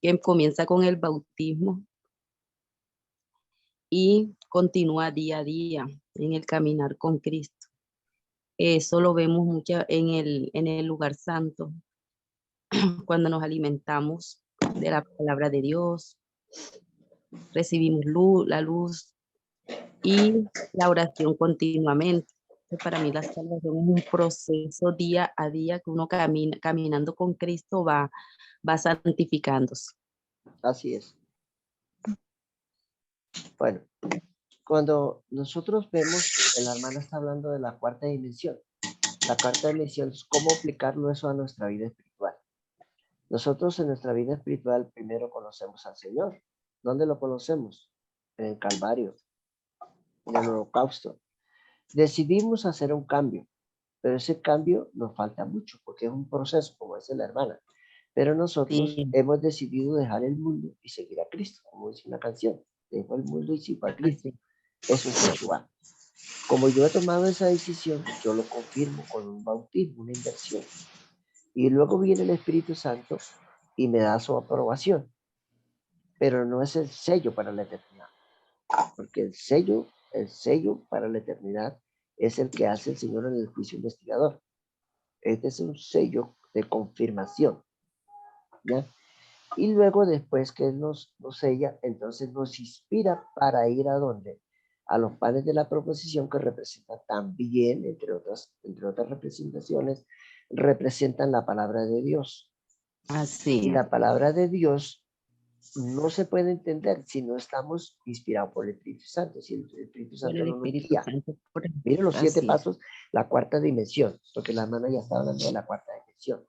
que comienza con el bautismo y continúa día a día en el caminar con Cristo. Eso lo vemos mucho en el lugar santo, cuando nos alimentamos de la palabra de Dios, recibimos la luz y la oración continuamente. Para mí la salvación es un proceso día a día que uno caminando con Cristo va santificándose. Así es. Bueno, cuando nosotros vemos, la hermana está hablando de la cuarta dimensión. La cuarta dimensión es cómo aplicarlo eso a nuestra vida espiritual. Nosotros en nuestra vida espiritual primero conocemos al Señor. ¿Dónde lo conocemos? En el Calvario, en el Holocausto. Decidimos hacer un cambio, pero ese cambio nos falta mucho porque es un proceso, como dice la hermana. Pero nosotros hemos decidido dejar el mundo y seguir a Cristo, como dice una canción. Dejo el mundo y sigo a Cristo. Eso es Yeshua. Como yo he tomado esa decisión, yo lo confirmo con un bautismo, una inversión. Y luego viene el Espíritu Santo y me da su aprobación. Pero no es el sello para la eternidad. Porque el sello para la eternidad es el que hace el Señor en el juicio investigador. Este es un sello de confirmación. ¿Ya? Y luego después que Él nos sella, entonces nos inspira para ir a ¿dónde? A los panes de la proposición, que representan también, entre otras representaciones, representan la palabra de Dios. Así. Y la palabra de Dios no se puede entender si no estamos inspirados por el Espíritu Santo, si el Espíritu Santo no nos guía. Miren los 7 pasos, la cuarta dimensión, porque la hermana ya está hablando de la cuarta dimensión.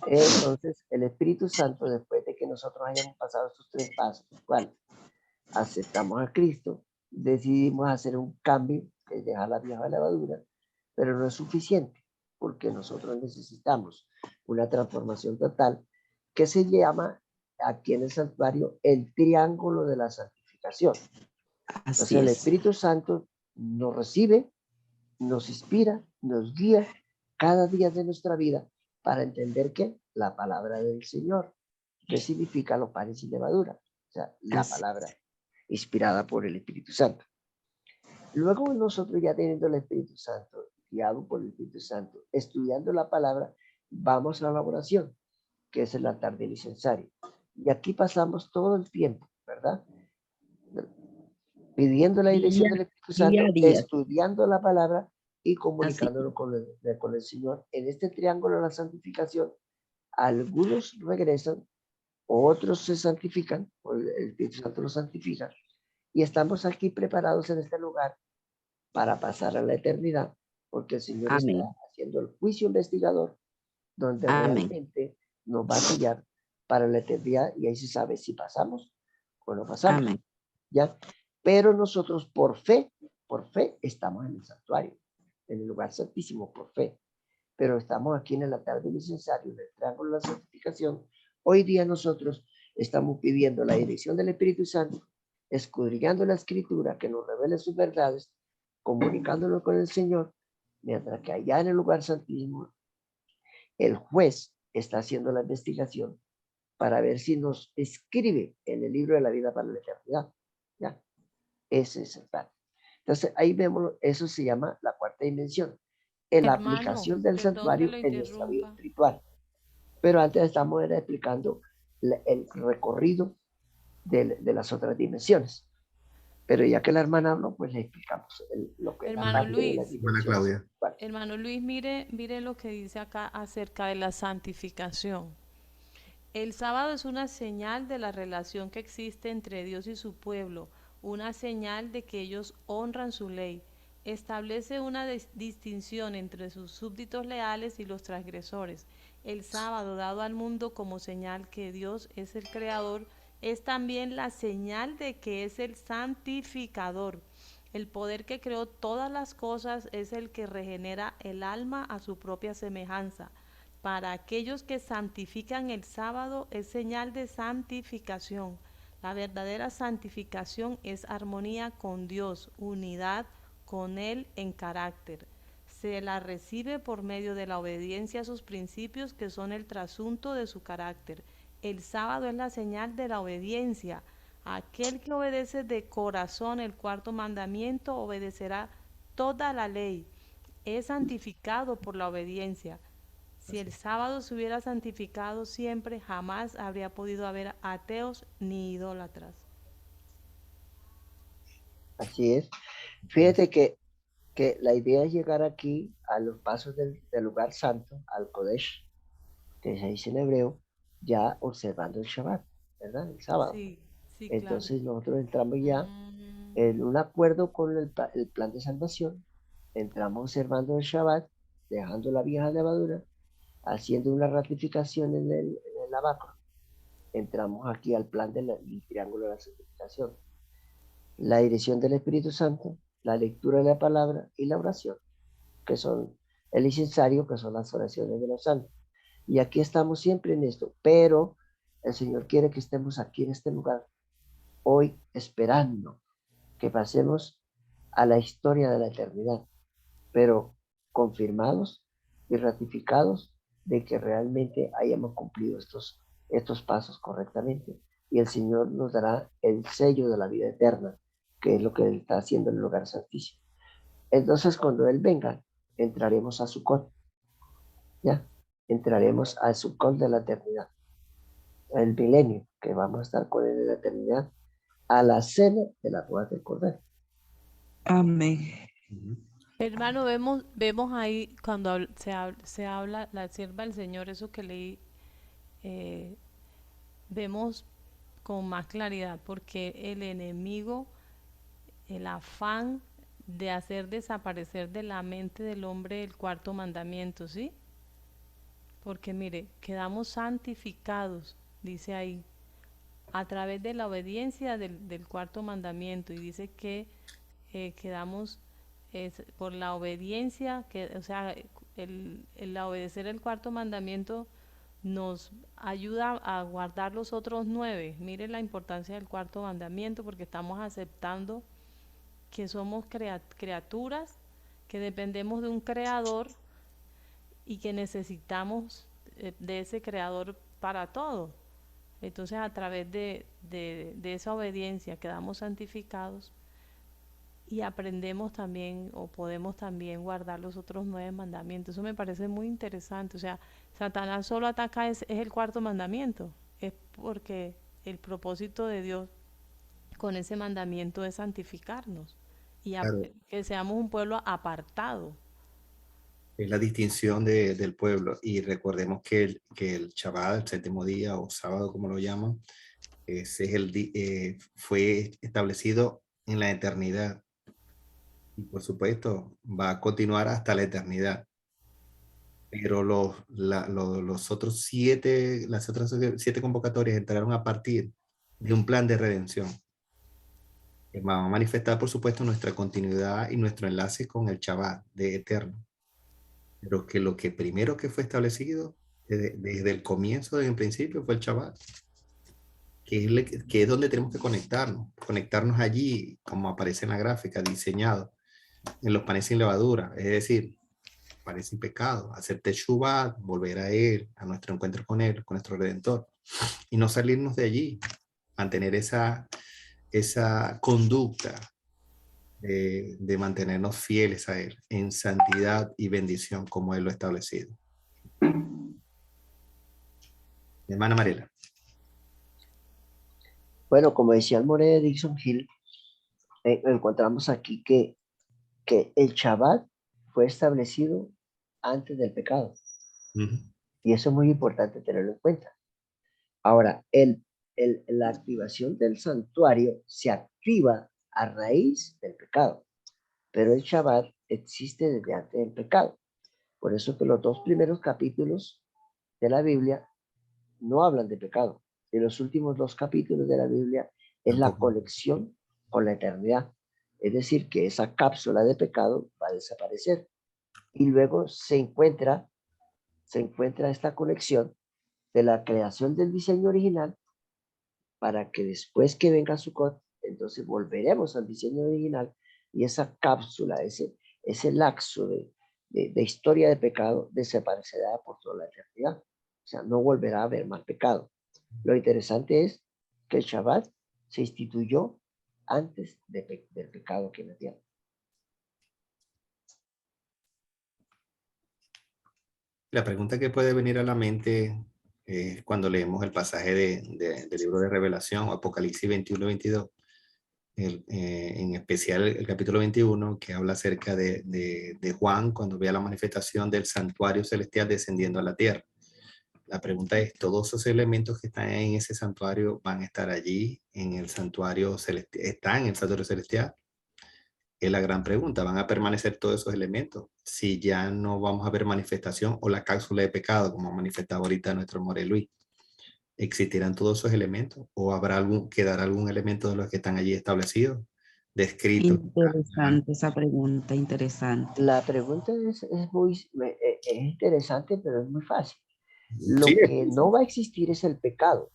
Entonces, el Espíritu Santo, después de que nosotros hayamos pasado estos 3 pasos, ¿cuál? Aceptamos a Cristo, decidimos hacer un cambio, que es dejar la vieja levadura, pero no es suficiente, porque nosotros necesitamos una transformación total, que se llama aquí en el santuario el triángulo de la santificación. Entonces, el Espíritu Santo nos recibe, nos inspira, nos guía cada día de nuestra vida, para entender que la palabra del Señor, que significa los panes sin levadura, o sea, la Así. palabra inspirada por el Espíritu Santo. Luego nosotros ya teniendo el Espíritu Santo, guiado por el Espíritu Santo, estudiando la palabra, vamos a la oración, que es el altar del incensario. Y aquí pasamos todo el tiempo, ¿verdad? Pidiendo la dirección Día, del Espíritu Santo, día a día. estudiando la palabra y Así. comunicándonos con el Señor. En este triángulo de la santificación, algunos regresan, otros se santifican, o el Espíritu Santo los santifica, y estamos aquí preparados en este lugar para pasar a la eternidad, porque el Señor está Amén. haciendo el juicio investigador, donde Amén. realmente nos va a sellar para la eternidad, y ahí se sabe si pasamos o no pasamos. Amén. ¿Ya? Pero nosotros por fe estamos en el santuario, en el lugar santísimo, por fe. Pero estamos aquí en el altar del incensario, en el triángulo de la santificación. Hoy día nosotros estamos pidiendo la dirección del Espíritu Santo, escudriñando la Escritura que nos revele sus verdades, comunicándonos con el Señor, mientras que allá en el lugar santísimo el juez está haciendo la investigación para ver si nos escribe en el libro de la vida para la eternidad. ¿Ya? Ese es el plan. Entonces ahí vemos, eso se llama la cuarta dimensión, en la Hermano, aplicación del perdón que santuario lo en nuestra vida interrumpa. espiritual. Pero antes estamos explicando el recorrido de las otras dimensiones. Pero ya que la hermana habló, pues le explicamos lo que es la Hermano parte de las Luis, Hermana dimensiones Claudia. espirituales. hermano Luis, mire lo que dice acá acerca de la santificación. El sábado es una señal de la relación que existe entre Dios y su pueblo, una señal de que ellos honran su ley. Establece una distinción entre sus súbditos leales y los transgresores. El sábado, dado al mundo como señal que Dios es el creador, es también la señal de que es el santificador. El poder que creó todas las cosas es el que regenera el alma a su propia semejanza. Para aquellos que santifican el sábado es señal de santificación. La verdadera santificación es armonía con Dios, unidad con Él en carácter. Se la recibe por medio de la obediencia a sus principios, que son el trasunto de su carácter. El sábado es la señal de la obediencia. Aquel que obedece de corazón el cuarto mandamiento obedecerá toda la ley. Es santificado por la obediencia. Si el sábado se hubiera santificado siempre, jamás habría podido haber ateos ni idólatras. Así es. Fíjate que la idea es llegar aquí a los pasos del lugar santo, al Kodesh, que se dice en hebreo, ya observando el Shabbat, ¿verdad? El sábado. Sí, sí, claro. Entonces nosotros entramos ya en un acuerdo con el plan de salvación, entramos observando el Shabbat, dejando la vieja levadura, haciendo una ratificación en el lavacro. Entramos aquí al plan del triángulo de la santificación. La dirección del Espíritu Santo, la lectura de la palabra y la oración, que son el incensario, que son las oraciones de los santos. Y aquí estamos siempre en esto, pero el Señor quiere que estemos aquí en este lugar hoy esperando que pasemos a la historia de la eternidad, pero confirmados y ratificados de que realmente hayamos cumplido estos pasos correctamente. Y el Señor nos dará el sello de la vida eterna, que es lo que Él está haciendo en el lugar santísimo. Entonces, cuando Él venga, entraremos a Sucot, ¿ya? Entraremos a Sucot de la eternidad, el milenio, que vamos a estar con Él en la eternidad, a la cena de la boda del Cordero. Amén. Hermano, vemos ahí cuando se habla la sierva del Señor, eso que leí, vemos con más claridad, porque el enemigo, el afán de hacer desaparecer de la mente del hombre el cuarto mandamiento, ¿sí? Porque mire, quedamos santificados, dice ahí, a través de la obediencia del cuarto mandamiento, y dice que quedamos por la obediencia, o sea, el obedecer el cuarto mandamiento nos ayuda a guardar los otros 9. Mire la importancia del cuarto mandamiento, porque estamos aceptando que somos criaturas, que dependemos de un creador y que necesitamos de ese creador para todo. Entonces, a través de esa obediencia quedamos santificados y aprendemos también o podemos también guardar los otros 9 mandamientos. Eso me parece muy interesante. O sea, Satanás solo ataca es el cuarto mandamiento. Es porque el propósito de Dios con ese mandamiento es santificarnos y Claro, que seamos un pueblo apartado. es la distinción del pueblo. Y recordemos que el Shabbat, el séptimo día o sábado, como lo llaman, ese es fue establecido en la eternidad. Y por supuesto, va a continuar hasta la eternidad. Pero los otros 7, las otras 7 convocatorias entraron a partir de un plan de redención que va a manifestar, por supuesto, nuestra continuidad y nuestro enlace con el Shabbat de eterno. Pero que lo que primero que fue establecido desde el comienzo, desde el principio, fue el Shabbat, que es donde tenemos que conectarnos allí, como aparece en la gráfica, diseñado en los panes sin levadura, es decir, panes sin pecado, hacer teshuvah, volver a Él, a nuestro encuentro con Él, con nuestro Redentor, y no salirnos de allí, mantener esa conducta de mantenernos fieles a Él en santidad y bendición como Él lo ha establecido. Mi hermana Mariela. Bueno, como decía el More de Dixon Hill, encontramos aquí que el Shabbat fue establecido antes del pecado. Y eso es muy importante tenerlo en cuenta. Ahora, la activación del santuario se activa a raíz del pecado, pero el Shabbat existe desde antes del pecado. Por eso que los 2 primeros capítulos de la Biblia no hablan de pecado. Y los últimos 2 capítulos de la Biblia es la conexión con la eternidad. Es decir, que esa cápsula de pecado va a desaparecer. Y luego se encuentra esta conexión de la creación del diseño original para que después que venga Sukkot, entonces volveremos al diseño original y esa cápsula, ese laxo de historia de pecado desaparecerá por toda la eternidad. O sea, no volverá a haber más pecado. Lo interesante es que el Shabbat se instituyó antes del pecado aquí en la tierra. La pregunta que puede venir a la mente cuando leemos el pasaje del libro de Revelación, Apocalipsis 21-22, en especial el capítulo 21, que habla acerca de Juan cuando ve la manifestación del santuario celestial descendiendo a la tierra. La pregunta es, ¿todos esos elementos que están en ese santuario van a estar allí en el santuario celestial? ¿Están en el santuario celestial? Es la gran pregunta. ¿Van a permanecer todos esos elementos? Si ya no vamos a ver manifestación o la cápsula de pecado, como ha manifestado ahorita nuestro More Luis, ¿existirán todos esos elementos? ¿O quedará algún elemento de los que están allí establecidos, descritos? Interesante esa pregunta, interesante. La pregunta es interesante, pero es muy fácil. Lo Sí, que no va a existir es el pecado,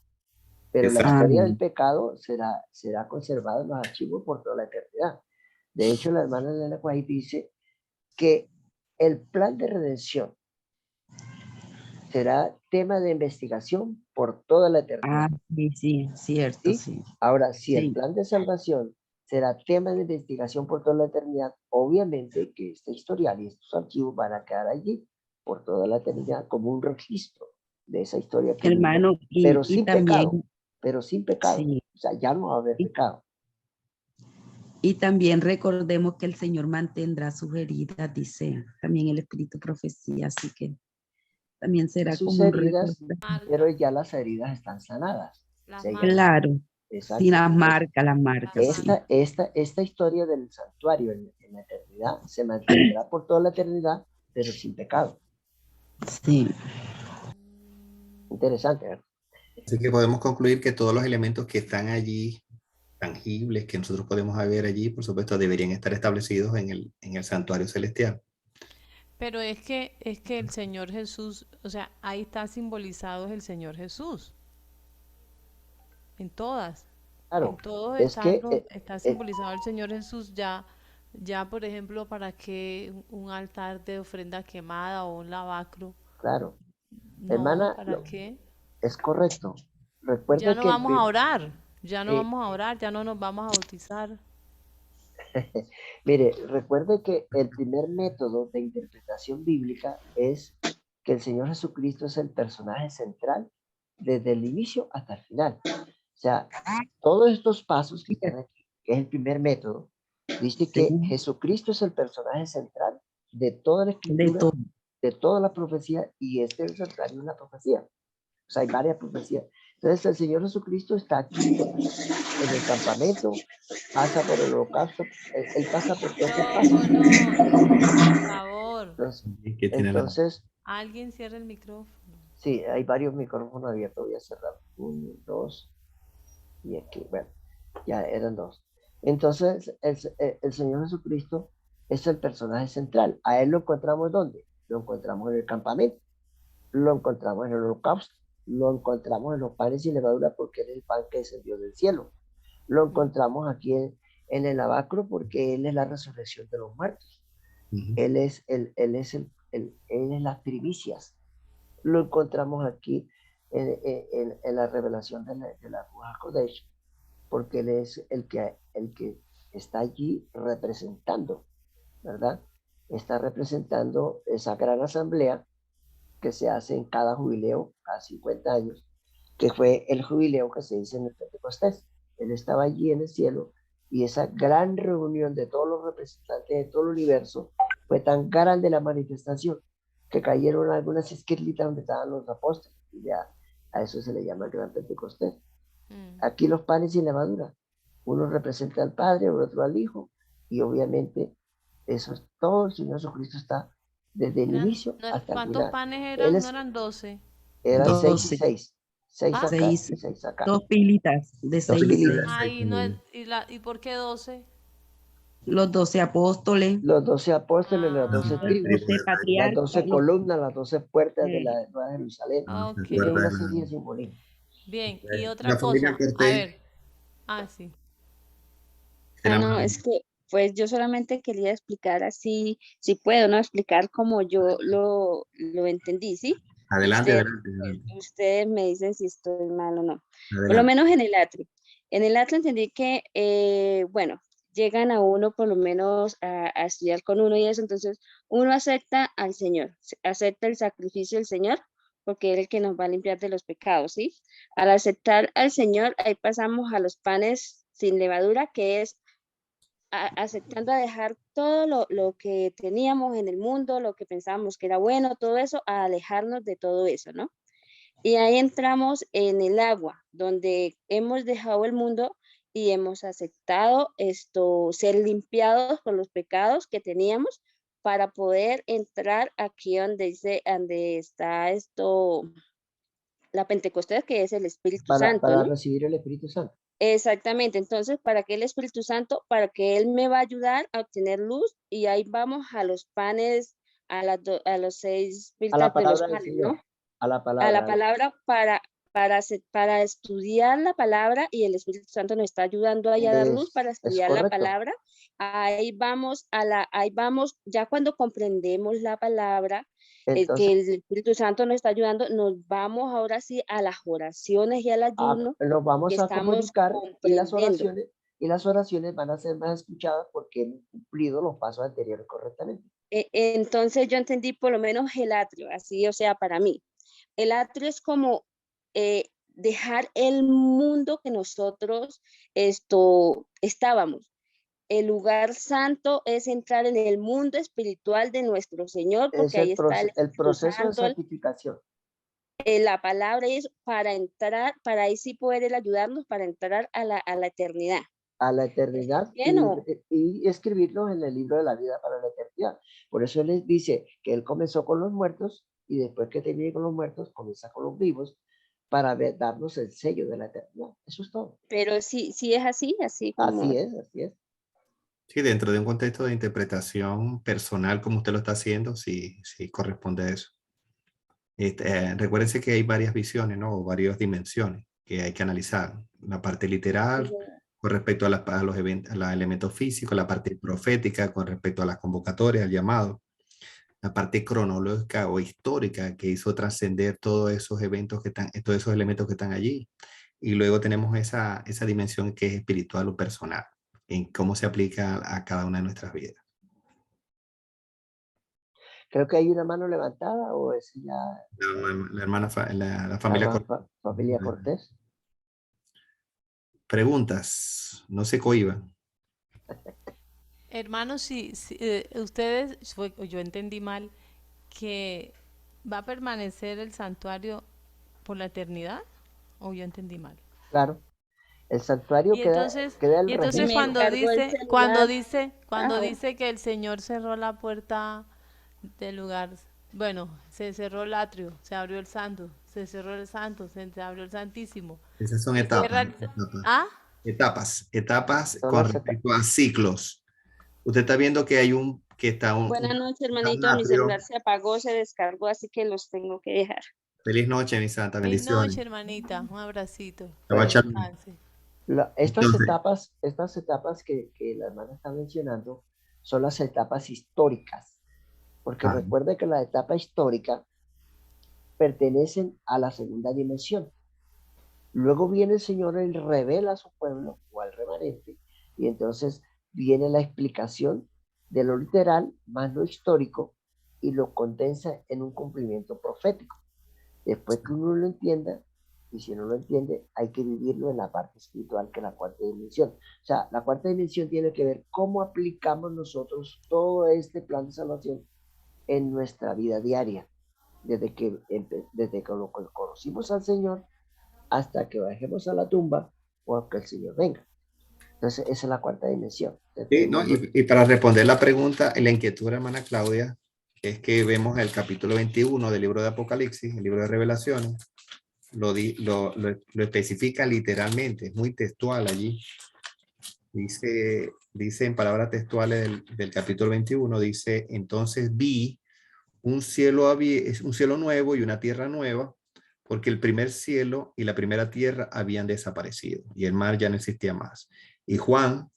pero la exacto. historia del pecado será conservada en los archivos por toda la eternidad. De hecho, la hermana Elena White dice que el plan de redención será tema de investigación por toda la eternidad. Sí, cierto, sí. Ahora, si Sí. el plan de salvación será tema de investigación por toda la eternidad, obviamente que este historial y estos archivos van a quedar allí por toda la eternidad como un registro de esa historia que Hermano, vivimos, pero sin también, pecado, pero sin pecado. sí. O sea, ya no va a haber pecado. Y también recordemos que el Señor mantendrá sus heridas, dice también el Espíritu Profecía, así que también será Sus como un heridas, recuerdo. pero ya las heridas están sanadas. Las Se marcas. Claro, Exacto. sin las marcas, sí. Esta historia del santuario en la eternidad se mantendrá por toda la eternidad, pero sin pecado. Sí. Interesante, ¿verdad? Así que podemos concluir que todos los elementos que están allí, tangibles, que nosotros podemos ver allí, por supuesto, deberían estar establecidos en el santuario celestial. Pero es que el Señor Jesús, o sea, ahí está simbolizado el Señor Jesús. En todas. Claro, En todos es que está simbolizado el Señor Jesús. Ya, por ejemplo, para que un altar de ofrenda quemada o un lavacro, claro, No, Hermana, ¿para qué? es correcto. Ya Recuerde no que vamos a orar, ya no eh, vamos a orar, ya no nos vamos a bautizar. mire, recuerde que el primer método de interpretación bíblica es que el Señor Jesucristo es el personaje central desde el inicio hasta el final. O sea, todos estos pasos que están aquí, que es el primer método, dice que Sí. Jesucristo es el personaje central de toda la De escritura, todo. de toda la profecía, y este es el central de una profecía. O sea, hay varias profecías. Entonces, el Señor Jesucristo está aquí en el campamento, pasa por el holocausto, él pasa por todos estos pasos. Micrófono, por favor. Entonces, Que tiene la- entonces, Alguien cierra el micrófono. sí, hay varios micrófonos abiertos. Voy a cerrar. 1, 2, y aquí, bueno, ya eran 2. Entonces, el Señor Jesucristo es el personaje central. ¿A él lo encontramos dónde? Lo encontramos en el campamento, lo encontramos en el holocausto, lo encontramos en los panes sin levadura porque él es el pan que descendió del cielo. Lo encontramos aquí en el lavacro porque él es la resurrección de los muertos. Ujú. Él es las primicias. Lo encontramos aquí en la revelación de la Ruach HaKodesh, porque él es el que está allí representando, ¿verdad? Está representando esa gran asamblea que se hace en cada jubileo, cada 50 años, que fue el jubileo que se dice en el Pentecostés. Él estaba allí en el cielo y esa gran reunión de todos los representantes de todo el universo fue tan grande la manifestación que cayeron algunas esquirlitas donde estaban los apóstoles y ya a eso se le llama el gran Pentecostés. Aquí los panes sin levadura, uno representa al Padre, otro al Hijo, y obviamente eso es todo. El Señor Jesucristo está desde el inicio hasta el ¿Cuántos final. panes Él eran? es, ¿No eran 12? eran 6 y 12. 6. 6 ¿Ah? acá 6. y 6 acá. 2 pilitas de Dos 6 y 6. pilitas. Ay, no, ¿y por qué 12? Los 12 apóstoles. Los 12 apóstoles, las 12 Ah, Los tribus, 12 las patriarcas. 12 columnas, las 12 puertas de la Nueva Jerusalén. ok. Es una serie de simbolismo. Bien, y otra La familia cosa, a Cortés ver. Ah, sí. era No, más- es que pues yo solamente quería explicar así, si puedo, ¿no? Explicar como yo lo entendí, ¿sí? Adelante, Ustedes, adelante, adelante. ustedes me dicen si estoy mal o no. Por lo Adelante. menos en el atrio. En el atrio entendí que, bueno, llegan a uno por lo menos a estudiar con uno y eso, entonces uno acepta al Señor, acepta el sacrificio del Señor, porque Él es el que nos va a limpiar de los pecados, ¿sí? Al aceptar al Señor, ahí pasamos a los panes sin levadura, que es aceptando a dejar todo lo que teníamos en el mundo, lo que pensábamos que era bueno, todo eso, a alejarnos de todo eso, ¿no? Y ahí entramos en el agua, donde hemos dejado el mundo y hemos aceptado ser limpiados por los pecados que teníamos para poder entrar aquí donde está la Pentecostés, que es el Espíritu Santo, Para ¿no? recibir el Espíritu Santo. Exactamente, entonces, ¿para qué el Espíritu Santo? Para que Él me va a ayudar a obtener luz y ahí vamos a los panes, a los 6 A la pistas de los palabra del panes, ¿no? Señor. A la A palabra. la palabra para estudiar la palabra y el Espíritu Santo nos está ayudando ahí a dar luz para Es estudiar la correcto. palabra. Ahí vamos ya cuando comprendemos la palabra, Entonces, que el Espíritu Santo nos está ayudando, nos vamos ahora sí a las oraciones y al ayuno nos que vamos a estamos comunicar comprendiendo. y las oraciones van a ser más escuchadas porque hemos cumplido los pasos anteriores correctamente. Entonces yo entendí por lo menos el atrio, así, o sea, para mí. El atrio es como dejar el mundo que nosotros estábamos. El lugar santo es entrar en el mundo espiritual de nuestro Señor, Es porque ahí está el el Espíritu proceso de Santo, santificación. la palabra es para entrar, para ahí sí poder Él ayudarnos para entrar a la eternidad. A la eternidad ¿Bien o? y escribirlos en el libro de la vida para la eternidad. Por eso él les dice que él comenzó con los muertos y después que termine con los muertos, comienza con los vivos para darnos el sello de la eternidad. Eso es todo. Pero sí es así como... Así es, así es. Sí, dentro de un contexto de interpretación personal, como usted lo está haciendo, sí, sí corresponde a eso. Recuérdense que hay varias visiones, ¿no? O varias dimensiones que hay que analizar. La parte literal con respecto a los eventos, a los elementos físicos, la parte profética con respecto a las convocatorias, al llamado, la parte cronológica o histórica que hizo trascender todos esos eventos que están, todos esos elementos que están allí. Y luego tenemos esa dimensión que es espiritual o personal, en cómo se aplica a cada una de nuestras vidas. Creo que hay una mano levantada o es ya La hermana, la familia. familia Cortés. Preguntas, no se cohiban. Hermanos, si ustedes, yo entendí mal, que va a permanecer el santuario por la eternidad, o yo entendí mal. Claro. El santuario Y queda, entonces, queda el y entonces registro. cuando Ajá. dice que el Señor cerró la puerta del lugar, bueno, se cerró el atrio, se abrió el santo, se cerró el santo, se abrió el santísimo. Esas son Y etapas. cierra ¿Ah? Etapas Son con las respecto a ciclos. Usted está viendo que hay Buenas noches, hermanito. Mi atrio. celular se apagó, se descargó, así que los tengo que dejar. Feliz noche, mi santa. Feliz Bendiciones. noche, hermanita. Un abracito. Shabbat shalom. Descanse. Estas etapas que la hermana está mencionando son las etapas históricas, porque recuerde que la etapa histórica pertenecen a la segunda dimensión. Luego viene el Señor y revela a su pueblo o al remanente, y entonces viene la explicación de lo literal más lo histórico y lo condensa en un cumplimiento profético. Después que uno lo entienda, y si no lo entiende, hay que vivirlo en la parte espiritual, que es la cuarta dimensión. O sea, la cuarta dimensión tiene que ver cómo aplicamos nosotros todo este plan de salvación en nuestra vida diaria, desde que lo conocimos al Señor hasta que bajemos a la tumba o que el Señor venga. Entonces, esa es la cuarta dimensión. Sí, ¿no? Y para responder la pregunta, la inquietud de la hermana Claudia, es que vemos el capítulo 21 del libro de Apocalipsis, el libro de Revelaciones, lo especifica literalmente, es muy textual allí. Dice en palabras textuales del capítulo 21, dice, entonces vi un cielo nuevo y una tierra nueva, porque el primer cielo y la primera tierra habían desaparecido y el mar ya no existía más. Y Juan,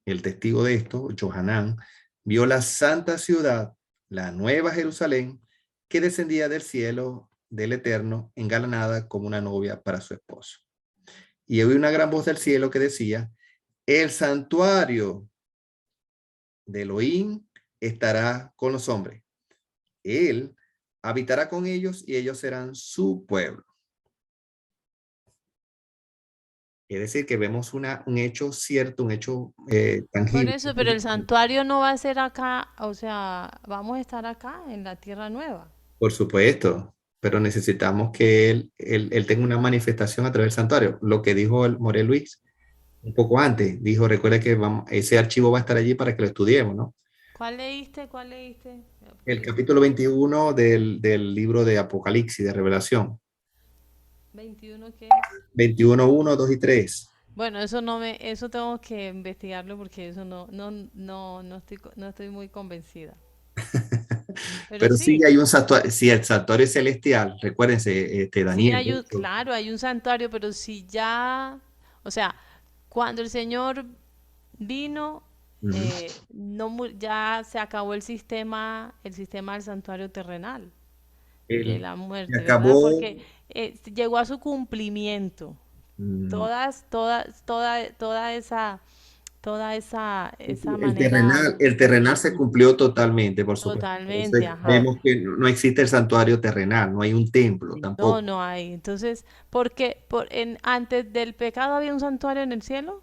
el testigo de esto, Johanán, vio la santa ciudad, la nueva Jerusalén, que descendía del cielo del Eterno, engalanada como una novia para su esposo. Y oí una gran voz del cielo que decía, el santuario de Elohim estará con los hombres. Él habitará con ellos y ellos serán su pueblo. Es decir, que vemos un hecho cierto, un hecho tangible. Por eso, pero el santuario no va a ser acá, o sea, vamos a estar acá en la tierra nueva. Por supuesto, pero necesitamos que él tenga una manifestación a través del santuario. Lo que dijo el Morel Luis un poco antes, dijo, recuerde que ese archivo va a estar allí para que lo estudiemos, ¿no? ¿Cuál leíste? ¿Cuál leíste? El capítulo 21 del libro de Apocalipsis, de Revelación. 21, ¿qué es? 21, 1, 2 y 3. Bueno, eso tengo que investigarlo porque eso no estoy muy convencida. Pero sí hay un santuario, sí, el santuario celestial, recuérdense, Daniel. Sí, claro, hay un santuario, pero si ya, o sea, cuando el Señor vino, ya se acabó el sistema del santuario terrenal, de la muerte, se acabó, ¿verdad? Porque llegó a su cumplimiento. Toda esa manera. El terrenal se cumplió totalmente, por supuesto. Totalmente, entonces, vemos que no existe el santuario terrenal, no hay un templo tampoco. No hay. Entonces, porque antes del pecado había un santuario en el cielo.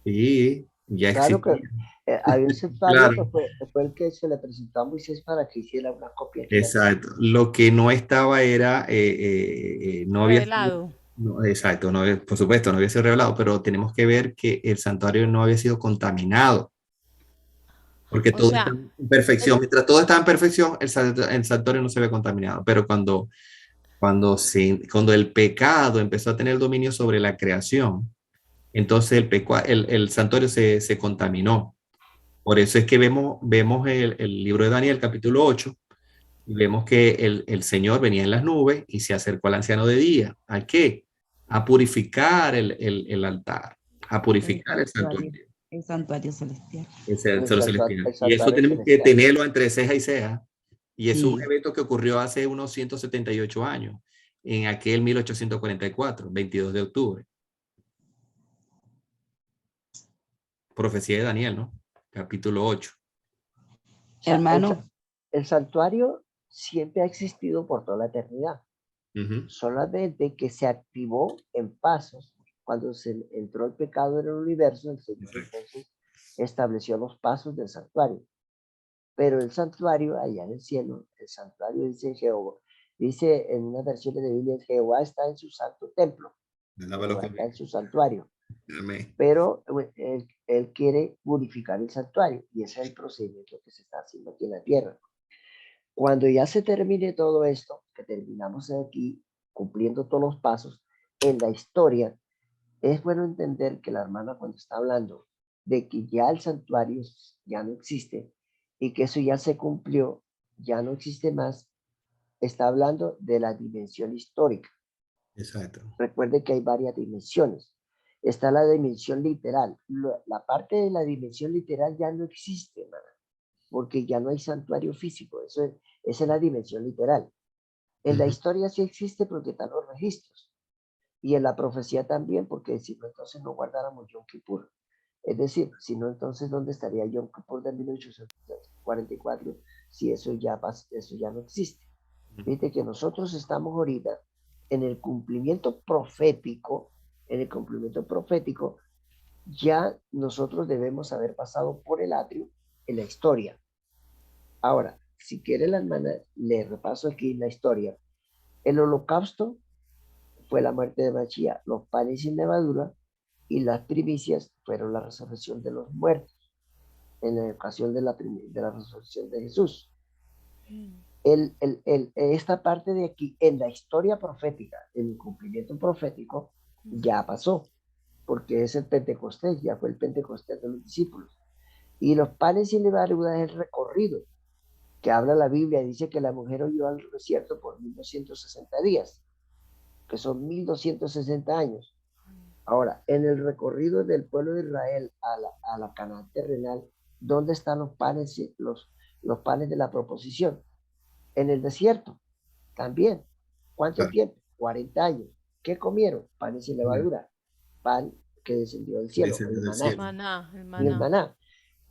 Sí, ya claro existe. Que había un santuario claro. que fue el que se le presentó a Moisés para que hiciera una copia. Exacto. Lo que no estaba era, no había revelado. Exacto, por supuesto, no había sido revelado, pero tenemos que ver que el santuario no había sido contaminado. Porque todo está en perfección. Mientras todo estaba en perfección, el santuario no se ve contaminado. Pero cuando el pecado empezó a tener dominio sobre la creación, entonces el santuario se contaminó. Por eso es que vemos el libro de Daniel, capítulo 8, y vemos que el Señor venía en las nubes y se acercó al anciano de día. ¿A qué? A purificar el altar, a purificar el santuario. El santuario celestial. El celestial. Y eso tenemos que tenerlo entre ceja y ceja. Y es un Sí. evento que ocurrió hace unos 178 años, en aquel 1844, 22 de octubre. Profecía de Daniel, ¿no? Capítulo 8. O sea, Hermano, el santuario siempre ha existido por toda la eternidad. Ujú. Solamente que se activó en pasos. Cuando se entró el pecado en el universo, el Señor entonces estableció los pasos del santuario. Pero el santuario allá en el cielo, el santuario dice Jehová, dice en una versión de Biblia, Jehová está en su santo templo, Alábalo Jehová con- está en su santuario. Amén. Pero él quiere purificar el santuario y ese es el procedimiento que se está haciendo aquí en la tierra. Cuando ya se termine todo esto, que terminamos aquí cumpliendo todos los pasos en la historia, es bueno entender que la hermana cuando está hablando de que ya el santuario ya no existe y que eso ya se cumplió, ya no existe más, está hablando de la dimensión histórica. Exacto. Recuerde que hay varias dimensiones. Está la dimensión literal. La parte de la dimensión literal ya no existe, hermana, porque ya no hay santuario físico. Esa es la dimensión literal. En la Ujú. historia sí existe porque están los registros. Y en la profecía también, porque si no, entonces no guardáramos Yom Kippur. Es decir, si no, entonces, ¿dónde estaría Yom Kippur de 1844 si eso ya no existe? Fíjate que nosotros estamos ahorita en el cumplimiento profético, ya nosotros debemos haber pasado por el atrio en la historia. Ahora, si quiere la hermana, le repaso aquí la historia. El holocausto fue la muerte de Mashiach, los panes sin levadura y las primicias fueron la resurrección de los muertos en la ocasión de la resurrección de Jesús. Esta parte de aquí, en la historia profética, en el cumplimiento profético, ya pasó, porque es el Pentecostés, ya fue el Pentecostés de los discípulos. Y los panes sin levadura es el recorrido que habla la Biblia, dice que la mujer huyó al desierto por 1260 días, que son 1260 años. Ahora, en el recorrido del pueblo de Israel a la Canaán terrenal, ¿dónde están los panes, los panes de la proposición? En el desierto, también. ¿Cuánto Claro. tiempo? 40 años. ¿Qué comieron? Panes sin levadura. Pan que descendió del cielo, Descendió el del maná. cielo. Maná, el Y el maná. maná.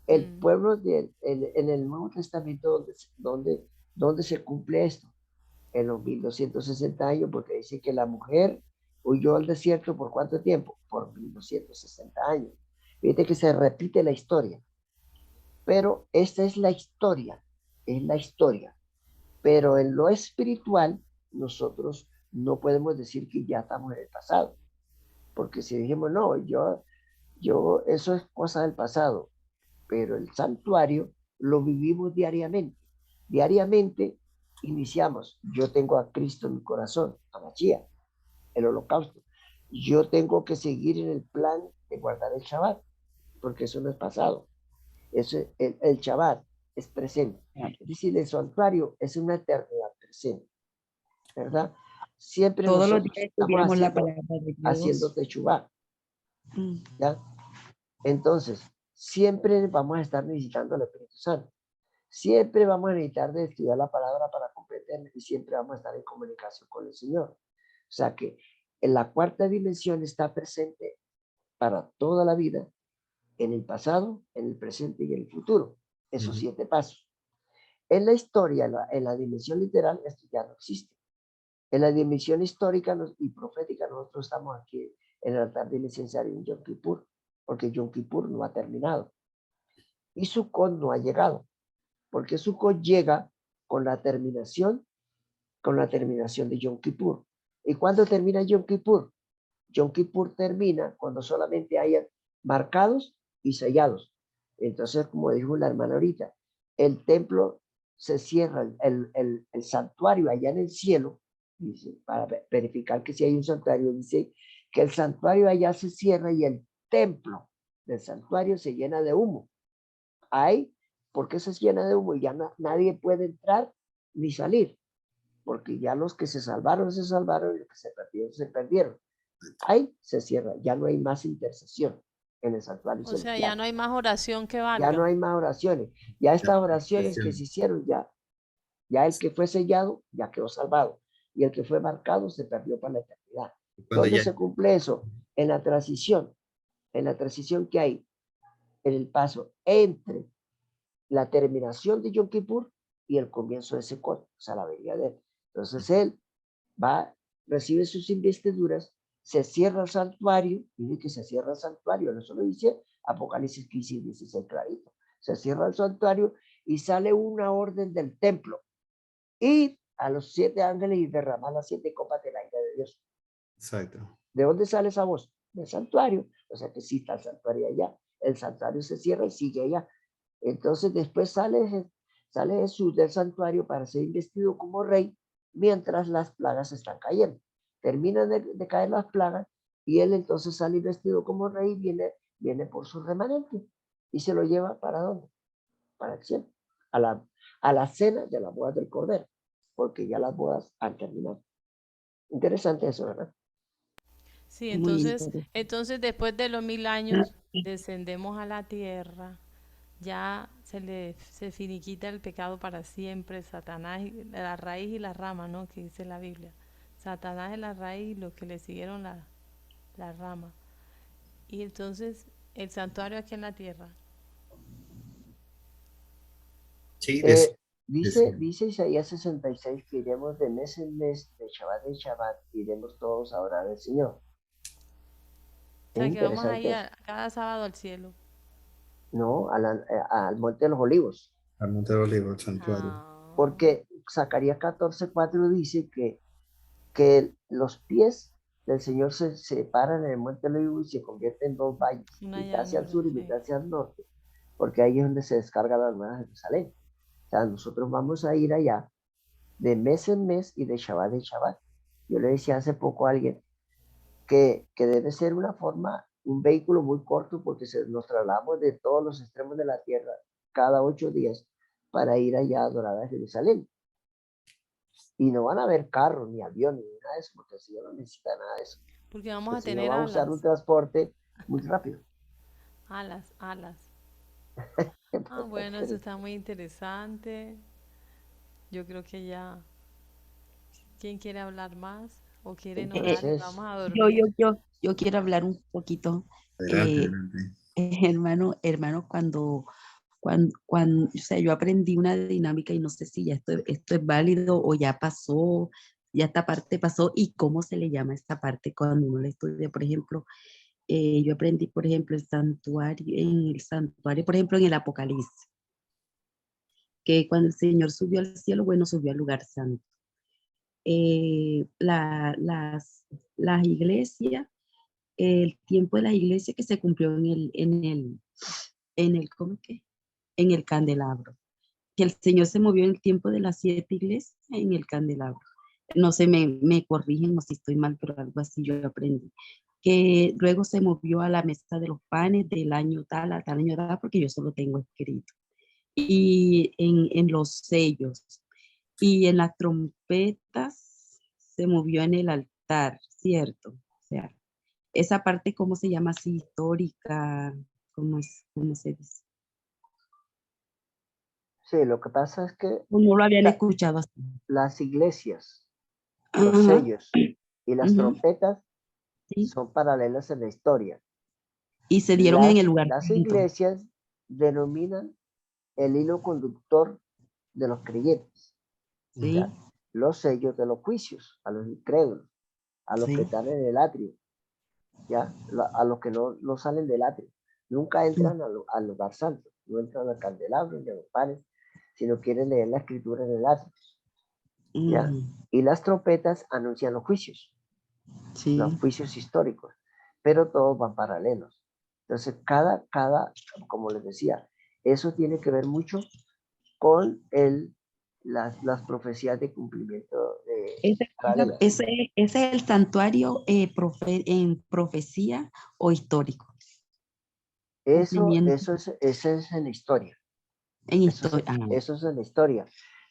El Mm. pueblo en el Nuevo Testamento, ¿dónde se cumple esto? En los 1260 años, porque dice que la mujer huyó al desierto por ¿cuánto tiempo? Por 1260 años. Fíjate que se repite la historia, pero esta es la historia, pero en lo espiritual nosotros no podemos decir que ya estamos en el pasado, porque si dijimos, no, eso es cosa del pasado, pero el santuario lo vivimos diariamente. Diariamente iniciamos, yo tengo a Cristo en mi corazón, a Mashiach, el holocausto. Yo tengo que seguir en el plan de guardar el Shabbat, porque eso no es pasado. El Shabbat es presente. Es decir, el santuario es una eternidad presente, ¿verdad? Siempre todos los nosotros días estamos estudiamos la palabra de haciendo Dios. techubá, Mm. ¿ya? Entonces, siempre vamos a estar necesitando el Espíritu Santo. Siempre vamos a necesitar de estudiar la palabra para comprender y siempre vamos a estar en comunicación con el Señor. O sea que en la cuarta dimensión está presente para toda la vida, en el pasado, en el presente y en el futuro. Esos 7 pasos. En la historia, en la dimensión literal, esto ya no existe. En la dimensión histórica y profética, nosotros estamos aquí en el altar del incensario en Yom Kippur, porque Yom Kippur no ha terminado. Y Sukkot no ha llegado, porque Sukkot llega con la terminación de Yom Kippur. ¿Y cuándo termina Yom Kippur? Yom Kippur termina cuando solamente hayan marcados y sellados. Entonces, como dijo la hermana ahorita, el templo se cierra, el santuario allá en el cielo, dice, para verificar que si hay un santuario, dice que el santuario allá se cierra y el templo del santuario se llena de humo. Ahí, ¿por qué se llena de humo? Y ya nadie puede entrar ni salir, porque ya los que se salvaron, y los que se perdieron, se perdieron. Ahí se cierra, ya no hay más intercesión en el santuario O sea, ya celestial. no hay más oración que Ya no valga. hay más oraciones. Ya estas Ya, oraciones que oración. se hicieron, Ya el que fue sellado, ya quedó salvado. Y el que fue marcado se perdió para la eternidad. Cuando ¿Dónde ya, se cumple eso? En la transición que hay, en el paso entre la terminación de Yom Kippur y el comienzo de Sukkot, o sea, la venida de él. Entonces él va, recibe sus investiduras, se cierra el santuario, dice que se cierra el santuario, eso lo dice Apocalipsis 15 y 16 clarito. Se cierra el santuario y sale una orden del templo. Ir a los 7 ángeles y derramar las 7 copas del aire de Dios. exacto. ¿De dónde sale esa voz? Del santuario. O sea que sí está el santuario allá. El santuario se cierra y sigue allá. Entonces después sale Jesús del santuario para ser investido como rey mientras las plagas están cayendo. Terminan de caer las plagas y él entonces sale investido como rey y viene por su remanente y se lo lleva ¿para dónde? Para el cielo, a la cena de las bodas del Cordero, porque ya las bodas han terminado. Interesante eso, ¿verdad? Sí, Muy entonces, interesante. entonces después de los 1000 años descendemos a la tierra, ya se finiquita el pecado para siempre, Satanás, la raíz y la rama, ¿no? Que dice la Biblia. Satanás es la raíz y los que le siguieron la rama. Y entonces el santuario aquí en la tierra. Sí, Dice Isaías 66 que iremos de mes en mes, de Shabbat, iremos todos a orar al Señor. O sea, Es que vamos a interesante ir eso, cada sábado al cielo. ¿no? Al Monte de los Olivos, al Monte de Olivo, el santuario. Ah, porque Zacarías 14:4 dice que los pies del Señor se separan en el Monte de los Olivos y se convierten en 2 valles, una mitad hacia el llanura, sur y sí. mitad hacia el norte, porque ahí es donde se descarga la Nueva Jerusalén. O sea, nosotros vamos a ir allá de mes en mes y de Shabbat en Shabbat. Yo le decía hace poco a alguien que debe ser una forma, un vehículo muy corto porque nos trasladamos de todos los extremos de la tierra cada 8 días para ir allá a adorar a Jerusalén. Y no van a haber carros, ni aviones, ni nada de eso, porque el Señor no necesita nada de eso. Porque vamos El a Señor tener va a usar un alas, transporte muy rápido. alas. Ah, bueno, eso está muy interesante. Yo creo que ya, ¿quién quiere hablar más? ¿O quieren orar y Entonces, vamos a Yo, dormir? yo, yo, yo quiero hablar un poquito, Adelante, eh, adelante. hermano, o sea, yo aprendí una dinámica y no sé si ya esto es válido o ya pasó, ya esta parte pasó y cómo se le llama esta parte cuando uno la estudia. Por ejemplo, yo aprendí, por ejemplo, en el santuario, por ejemplo, en el Apocalipsis, que cuando el Señor subió al cielo, bueno, subió al lugar santo. Las iglesias, el tiempo de la iglesia que se cumplió ¿cómo es que? En el candelabro. Que el Señor se movió en el tiempo de las 7 iglesias en el candelabro. No sé, me corrigen o si estoy mal, pero algo así yo aprendí. Que luego se movió a la mesa de los panes del año tal a tal año tal, porque yo solo tengo escrito. Y en los sellos. Y en las trompetas se movió en el altar, ¿cierto? O sea, esa parte, ¿cómo se llama así? Histórica, ¿cómo se dice? sí, lo que pasa es que No lo habían escuchado así. las iglesias, los Ajá, sellos y las ujú, trompetas sí. son paralelas en la historia. Y se dieron en el lugar Las santo. iglesias denominan el hilo conductor de los creyentes, Sí, ¿ya? Los sellos de los juicios, a los incrédulos, a los que sí. están en el atrio, ¿ya? A los que no salen del atrio. Nunca entran al lugar santo, no entran al candelabro ni a los panes, sino quieren leer la escritura en el atrio, ¿ya? Ujú, Y las trompetas anuncian los juicios sí. históricos, pero todos van paralelos. Entonces, como les decía, eso tiene que ver mucho con las profecías de cumplimiento paralelas. Ese es el santuario en profecía o histórico. Cumplimiento Eso es en la historia. en historia. Eso es en la historia.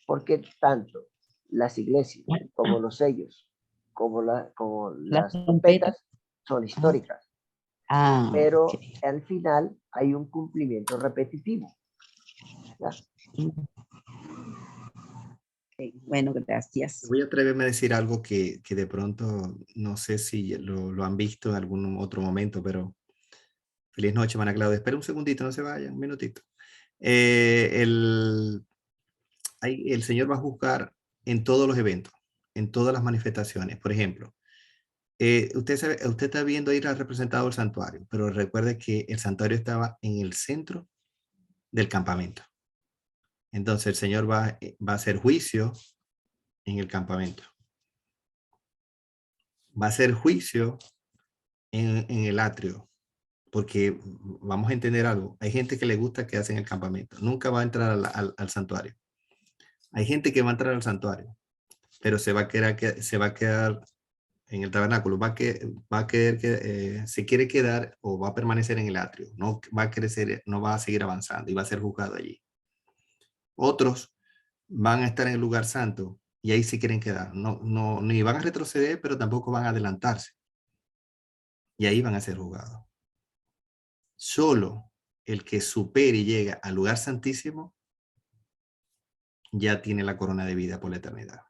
Porque tanto las iglesias como los sellos, como Las las trompetas. trompetas son históricas. Ok. Pero al final hay un cumplimiento repetitivo. ¿Ya? Bueno, gracias. Voy a atreverme a decir algo que de pronto no sé si lo han visto en algún otro momento, pero feliz noche, Ana Claudia. Espera un segundito, no se vayan, un minutito. El Señor va a juzgar en todos los eventos, en todas las manifestaciones. Por ejemplo, usted está viendo ahí representado el santuario, pero recuerde que el santuario estaba en el centro del campamento. Entonces el Señor va a hacer juicio en el campamento. Va a hacer juicio en el atrio, porque vamos a entender algo. Hay gente que le gusta quedarse en el campamento. Nunca va a entrar al santuario. Hay gente que va a entrar al santuario, pero se va a quedar en el tabernáculo. Se quiere quedar o va a permanecer en el atrio. No va a crecer, no va a seguir avanzando y va a ser juzgado allí. Otros van a estar en el lugar santo y ahí se quieren quedar. Ni van a retroceder, pero tampoco van a adelantarse. Y ahí van a ser juzgados. Solo el que supere y llega al lugar santísimo ya tiene la corona de vida por la eternidad.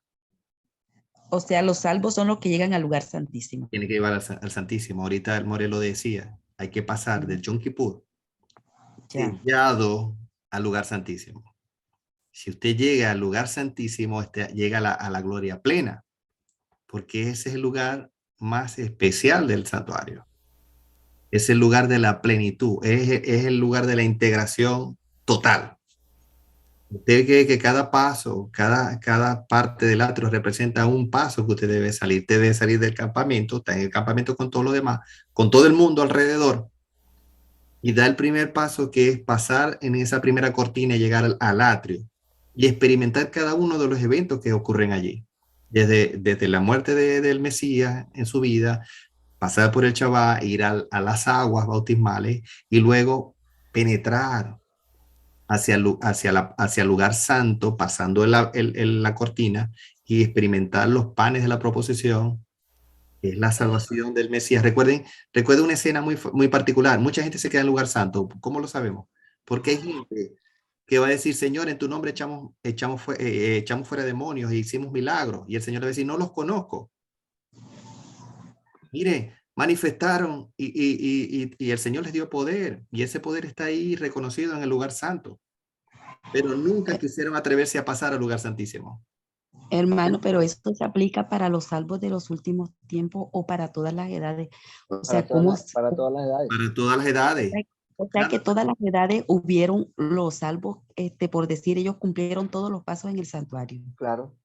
O sea, los salvos son los que llegan al lugar santísimo. Tiene que llevar al Santísimo. Ahorita el More lo decía. Hay que pasar del Yom Kippur sellado al lugar santísimo. Si usted llega al lugar santísimo, llega a la gloria plena, porque ese es el lugar más especial del santuario. Es el lugar de la plenitud, es el lugar de la integración total. Usted cree que cada paso, cada parte del atrio representa un paso que usted debe salir. Usted debe salir del campamento, está en el campamento con todos los demás, con todo el mundo alrededor, y da el primer paso, que es pasar en esa primera cortina y llegar al atrio y experimentar cada uno de los eventos que ocurren allí. Desde la muerte del Mesías en su vida, pasar por el Shabbat, ir a las aguas bautismales y luego penetrar hacia el lugar santo, pasando la cortina y experimentar los panes de la proposición, que es la salvación del Mesías. Recuerden una escena muy particular. Mucha gente se queda en el lugar santo. ¿Cómo lo sabemos? Porque hay gente que va a decir: Señor, en tu nombre echamos fuera demonios e hicimos milagros. Y el Señor le va a decir: no los conozco. Mire, manifestaron y el Señor les dio poder, y ese poder está ahí reconocido en el lugar santo, pero nunca quisieron atreverse a pasar al lugar santísimo. Hermano, pero esto se aplica para los salvos de los últimos tiempos o para todas las edades. O sea, Para todas las edades. Para todas las edades. O sea, que todas las edades hubieron los salvos, por decir, ellos cumplieron todos los pasos en el santuario. Claro.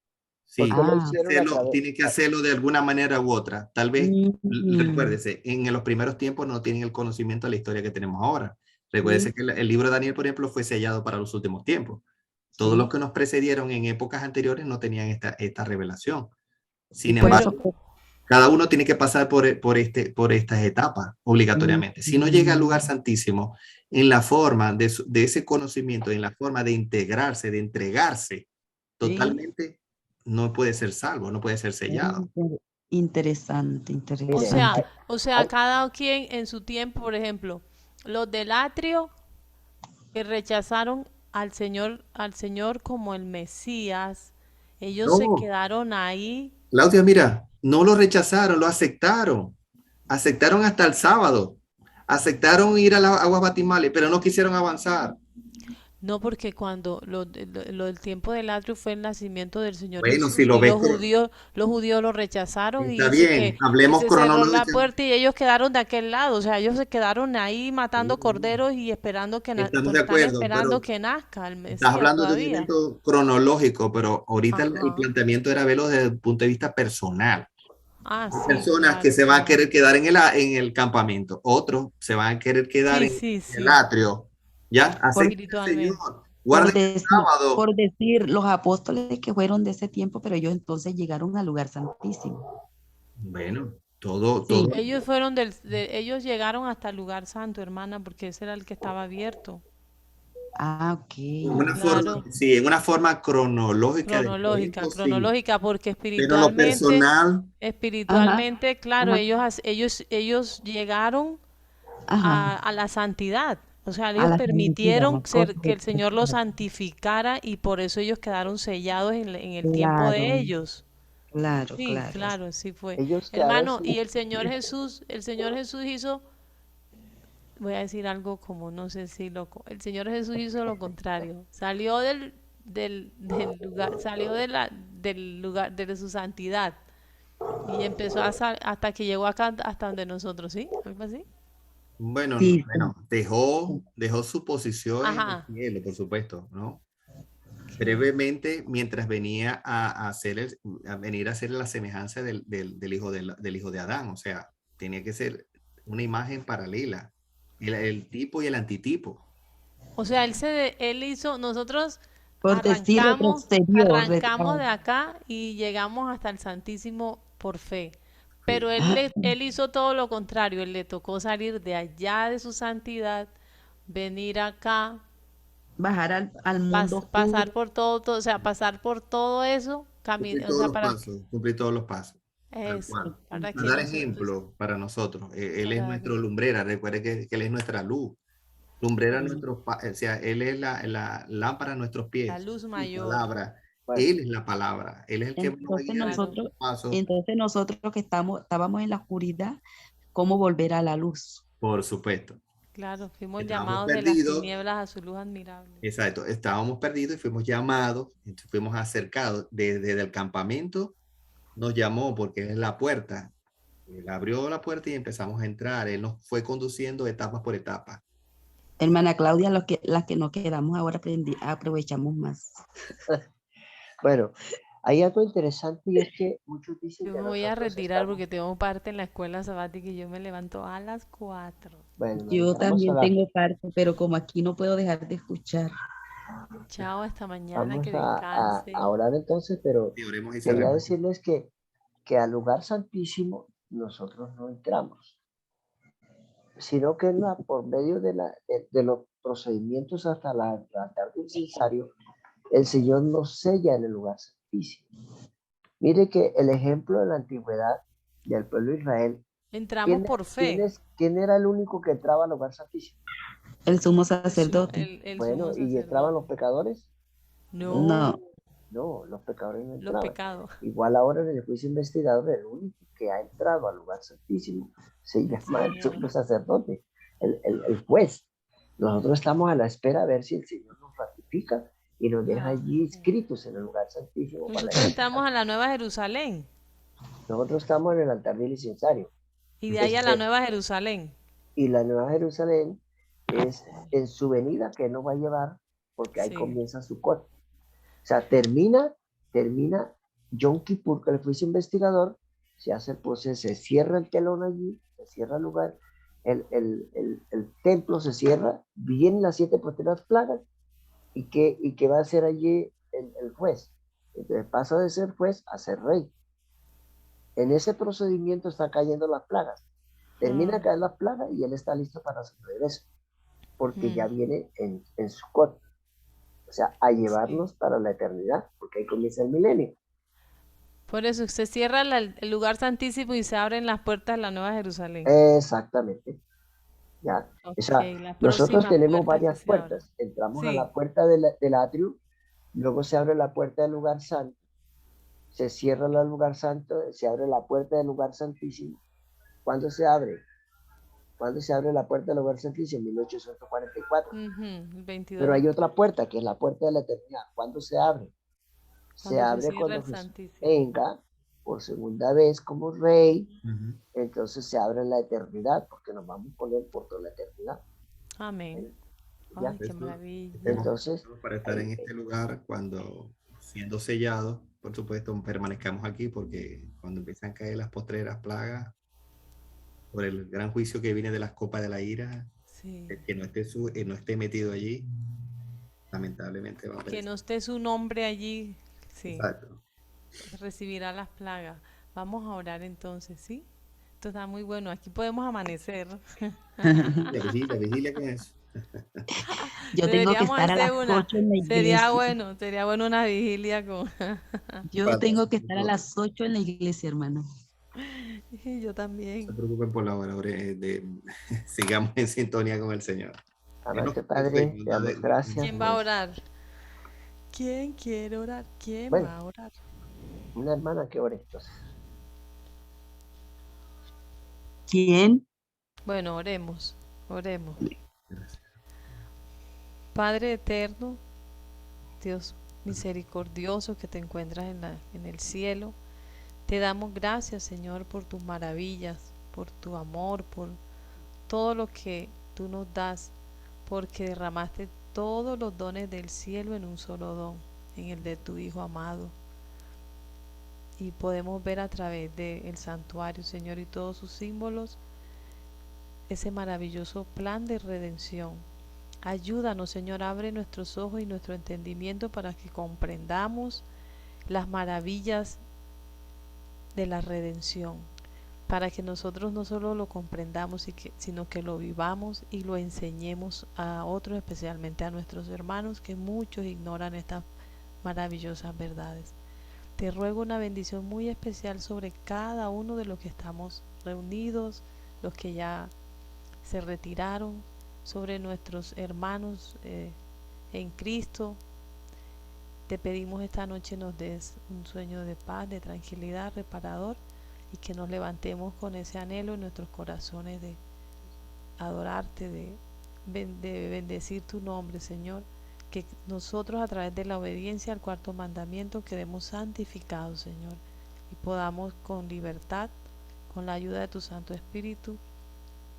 Sí, Porque tiene que hacerlo de alguna manera u otra. Tal vez, recuérdese, en los primeros tiempos no tienen el conocimiento de la historia que tenemos ahora. Recuérdese que el libro de Daniel, por ejemplo, fue sellado para los últimos tiempos. Todos los que nos precedieron en épocas anteriores no tenían esta revelación. Sin embargo, cada uno tiene que pasar por estas etapas obligatoriamente. Si no llega al lugar santísimo, en la forma de ese conocimiento, en la forma de integrarse, de entregarse totalmente, no puede ser salvo, no puede ser sellado. Interesante. O sea, cada quien en su tiempo, por ejemplo, los del atrio que rechazaron al Señor como el Mesías, ellos se quedaron ahí. Claudia, mira, no lo rechazaron, lo aceptaron. Aceptaron hasta el sábado. Aceptaron ir a las aguas bautismales, pero no quisieron avanzar. No, porque cuando lo del tiempo del atrio fue el nacimiento del Señor Bueno, Jesús, si lo y ves, los judíos lo rechazaron. Está y bien, hablemos se cerró la cronológicamente. puerta y ellos quedaron de aquel lado. O sea, ellos se quedaron ahí matando corderos y esperando que Estamos de acuerdo, pero que nazca el Mesías. estás hablando de un todavía. evento cronológico, pero ahorita el Ajá. planteamiento era verlo desde el punto de vista personal. Ah, Hay sí, personas claro, que se van a claro. querer quedar en el campamento, otros se van a querer quedar en el atrio. ¿Ya? Acepten al Espiritualmente. Señor. Guarden el sábado. Por decir, los apóstoles que fueron de ese tiempo, pero ellos entonces llegaron al lugar santísimo. Bueno, todo. Ellos fueron ellos llegaron hasta el lugar santo, hermana, porque ese era el que estaba abierto. Ah, ok. En una forma cronológica. Cronológica, porque Pero lo personal. Espiritualmente, claro, ellos llegaron a la santidad. O sea, a ellos las permitieron mentiras, que el correcto, Señor los correcto. santificara y por eso ellos quedaron sellados en el tiempo de Claro, ellos. claro, Sí, claro. claro, sí fue. Ellos quedaron Hermano, y sin... el Señor Jesús hizo, voy a decir algo como no sé si loco, el Señor Jesús hizo lo contrario. Salió del lugar, salió del lugar de su santidad y empezó hasta que llegó acá, hasta donde nosotros, ¿sí? Algo así. Bueno, Sí, bueno, sí. dejó su posición en el Ajá. cielo, por supuesto, ¿no? Brevemente, mientras venía a a venir a hacer la semejanza del hijo de Adán, o sea, tenía que ser una imagen paralela, el tipo y el antitipo. O sea, él hizo, nosotros Por decir, retrocedió, arrancamos de acá y llegamos hasta el Santísimo por fe. Sí. Pero ah, él hizo todo lo contrario, él le tocó salir de allá de su santidad, venir acá, bajar al mundo pasar oscuro. por todo, o sea, pasar por todo eso, Cumplir o todos sea, los para pasos, cumplir todos los pasos, tal eso, cual. para Para que dar nosotros, ejemplo para nosotros, él es para nuestro lumbrera, recuerde que él es nuestra luz. Lumbrera Sí. o sea, él es la lámpara a nuestros la pies, luz su mayor, palabra, Bueno, él es la palabra, él es el que nos va a Entonces guiar en claro. nosotros, nuestros pasos. entonces nosotros que estábamos en la oscuridad, ¿cómo volver a la luz? Por supuesto. Claro, fuimos Estábamos llamados de las perdidos, tinieblas a su luz admirable. exacto, estábamos perdidos y fuimos llamados, entonces fuimos acercados desde el campamento, nos llamó porque es la puerta. Él abrió la puerta y empezamos a entrar. Él nos fue conduciendo etapa por etapa. Hermana Claudia, las que nos quedamos ahora aprovechamos más. bueno, hay algo interesante y es que muchos dicen Yo que me voy a nosotros retirar estamos... porque tengo parte en la escuela sabática y yo me levanto a las 4. Bueno, Yo Marita, vamos a también orar. tengo parte, pero como aquí no puedo dejar de escuchar. Chao, hasta mañana, Vamos que a descansen. orar entonces, pero Y oremos y quería cerremos. decirles que al lugar santísimo nosotros no entramos, sino que por medio de los procedimientos hasta el altar del incensario, el Señor nos sella en el lugar santísimo. Mire que el ejemplo de la antigüedad del pueblo de Israel, Entramos por fe. ¿quién era el único que entraba al lugar santísimo? El sumo sacerdote. El Bueno, sumo ¿y entraban los sacerdote. pecadores? No, No, No, los pecadores no los entraban. pecados. Igual ahora en el juicio investigador, el único que ha entrado al lugar santísimo se llama el Señor. sumo sacerdote, el juez. Nosotros estamos a la espera a ver si el Señor nos ratifica y nos deja allí inscritos en el lugar santísimo. Nosotros entramos a la Nueva Jerusalén Nosotros estamos en el altar del incensario. y de ahí a la Nueva Jerusalén. Y la Nueva Jerusalén es en su venida que nos va a llevar, porque ahí Sí. comienza su corte. O sea, termina Yom Kippur, que el juicio investigador, se hace el proceso, se cierra el telón allí, se cierra el lugar, el templo se cierra, vienen las 7 posteras plagas, y qué va a hacer allí el juez. Entonces pasa de ser juez a ser rey. En ese procedimiento están cayendo las plagas. Termina de caer las plagas y él está listo para su regreso, porque ya viene en su corte. O sea, a llevarnos para la eternidad, porque ahí comienza el milenio. Por eso se cierra el lugar santísimo y se abren las puertas de la Nueva Jerusalén. Exactamente. Ya. Ok, O sea, las nosotros próximas tenemos puertas que varias se abren. puertas. Entramos a Sí. la puerta del atrio, luego se abre la puerta del lugar santo, se cierra el lugar santo, se abre la puerta del lugar santísimo. ¿Cuándo se abre? ¿Cuándo se abre la puerta del lugar santísimo? En 1844. El 22 Pero de hay octubre, otra puerta, que es la puerta de la eternidad. ¿Cuándo se abre? Se cuando se abre cierra cuando el Jesús Santísimo. venga por segunda vez como rey. Ujú. Entonces se abre la eternidad, porque nos vamos a poner por toda la eternidad. Amén. ¿Ya? Ay, qué Eso, maravilla. Entonces, para estar en este lugar cuando siendo sellados, por supuesto, permanezcamos aquí porque cuando empiezan a caer las postreras plagas por el gran juicio que viene de las copas de la ira, Sí. el que no esté metido allí, lamentablemente va a Que perecer. no esté su nombre allí, sí, Exacto. recibirá las plagas. Vamos a orar entonces, ¿sí? Esto está muy bueno. Aquí podemos amanecer. Vigilia con eso. yo tengo que Deberíamos estar a las hacer una. 8 en la iglesia. Sería bueno una vigilia con. Yo tengo que estar a las 8 en la iglesia, hermano. Yo No se también. preocupen por la hora, sigamos en sintonía con el Señor. Amante el Padre, te segundo damos gracias. ¿Quién va a por- orar? ¿Quién quiere orar? ¿Quién Bueno. va a orar? Una hermana que ore entonces. ¿Quién? Bueno, oremos, oremos. Gracias. Padre eterno, Dios misericordioso que te encuentras en el cielo, te damos gracias, Señor, por tus maravillas, por tu amor, por todo lo que tú nos das, porque derramaste todos los dones del cielo en un solo don, en el de tu Hijo amado. Y podemos ver a través del santuario, Señor, y todos sus símbolos, ese maravilloso plan de redención. Ayúdanos, Señor, abre nuestros ojos y nuestro entendimiento para que comprendamos las maravillas de la redención, para que nosotros no solo lo comprendamos, sino que lo vivamos y lo enseñemos a otros, especialmente a nuestros hermanos, que muchos ignoran estas maravillosas verdades. Te ruego una bendición muy especial sobre cada uno de los que estamos reunidos, los que ya se retiraron, sobre nuestros hermanos en Cristo. Te pedimos esta noche nos des un sueño de paz, de tranquilidad, reparador, y que nos levantemos con ese anhelo en nuestros corazones de adorarte, de bendecir tu nombre, Señor. Que nosotros, a través de la obediencia al cuarto mandamiento, quedemos santificados, Señor, y podamos con libertad, con la ayuda de tu Santo Espíritu,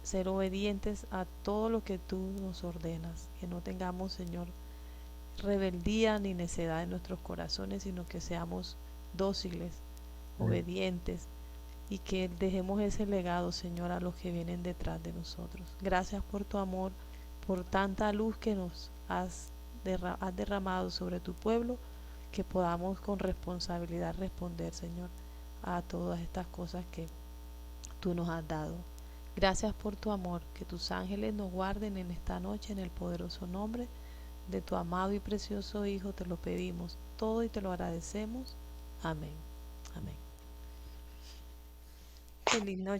ser obedientes a todo lo que tú nos ordenas. Que no tengamos, Señor, rebeldía ni necedad en nuestros corazones, sino que seamos dóciles, obedientes, y que dejemos ese legado, Señor, a los que vienen detrás de nosotros. Gracias por tu amor, por tanta luz que nos has derramado sobre tu pueblo, que podamos con responsabilidad responder, Señor, a todas estas cosas que tú nos has dado. Gracias por tu amor, que tus ángeles nos guarden en esta noche, en el poderoso nombre de tu amado y precioso Hijo. Te lo pedimos todo y te lo agradecemos. Amén. Amén. Feliz noche.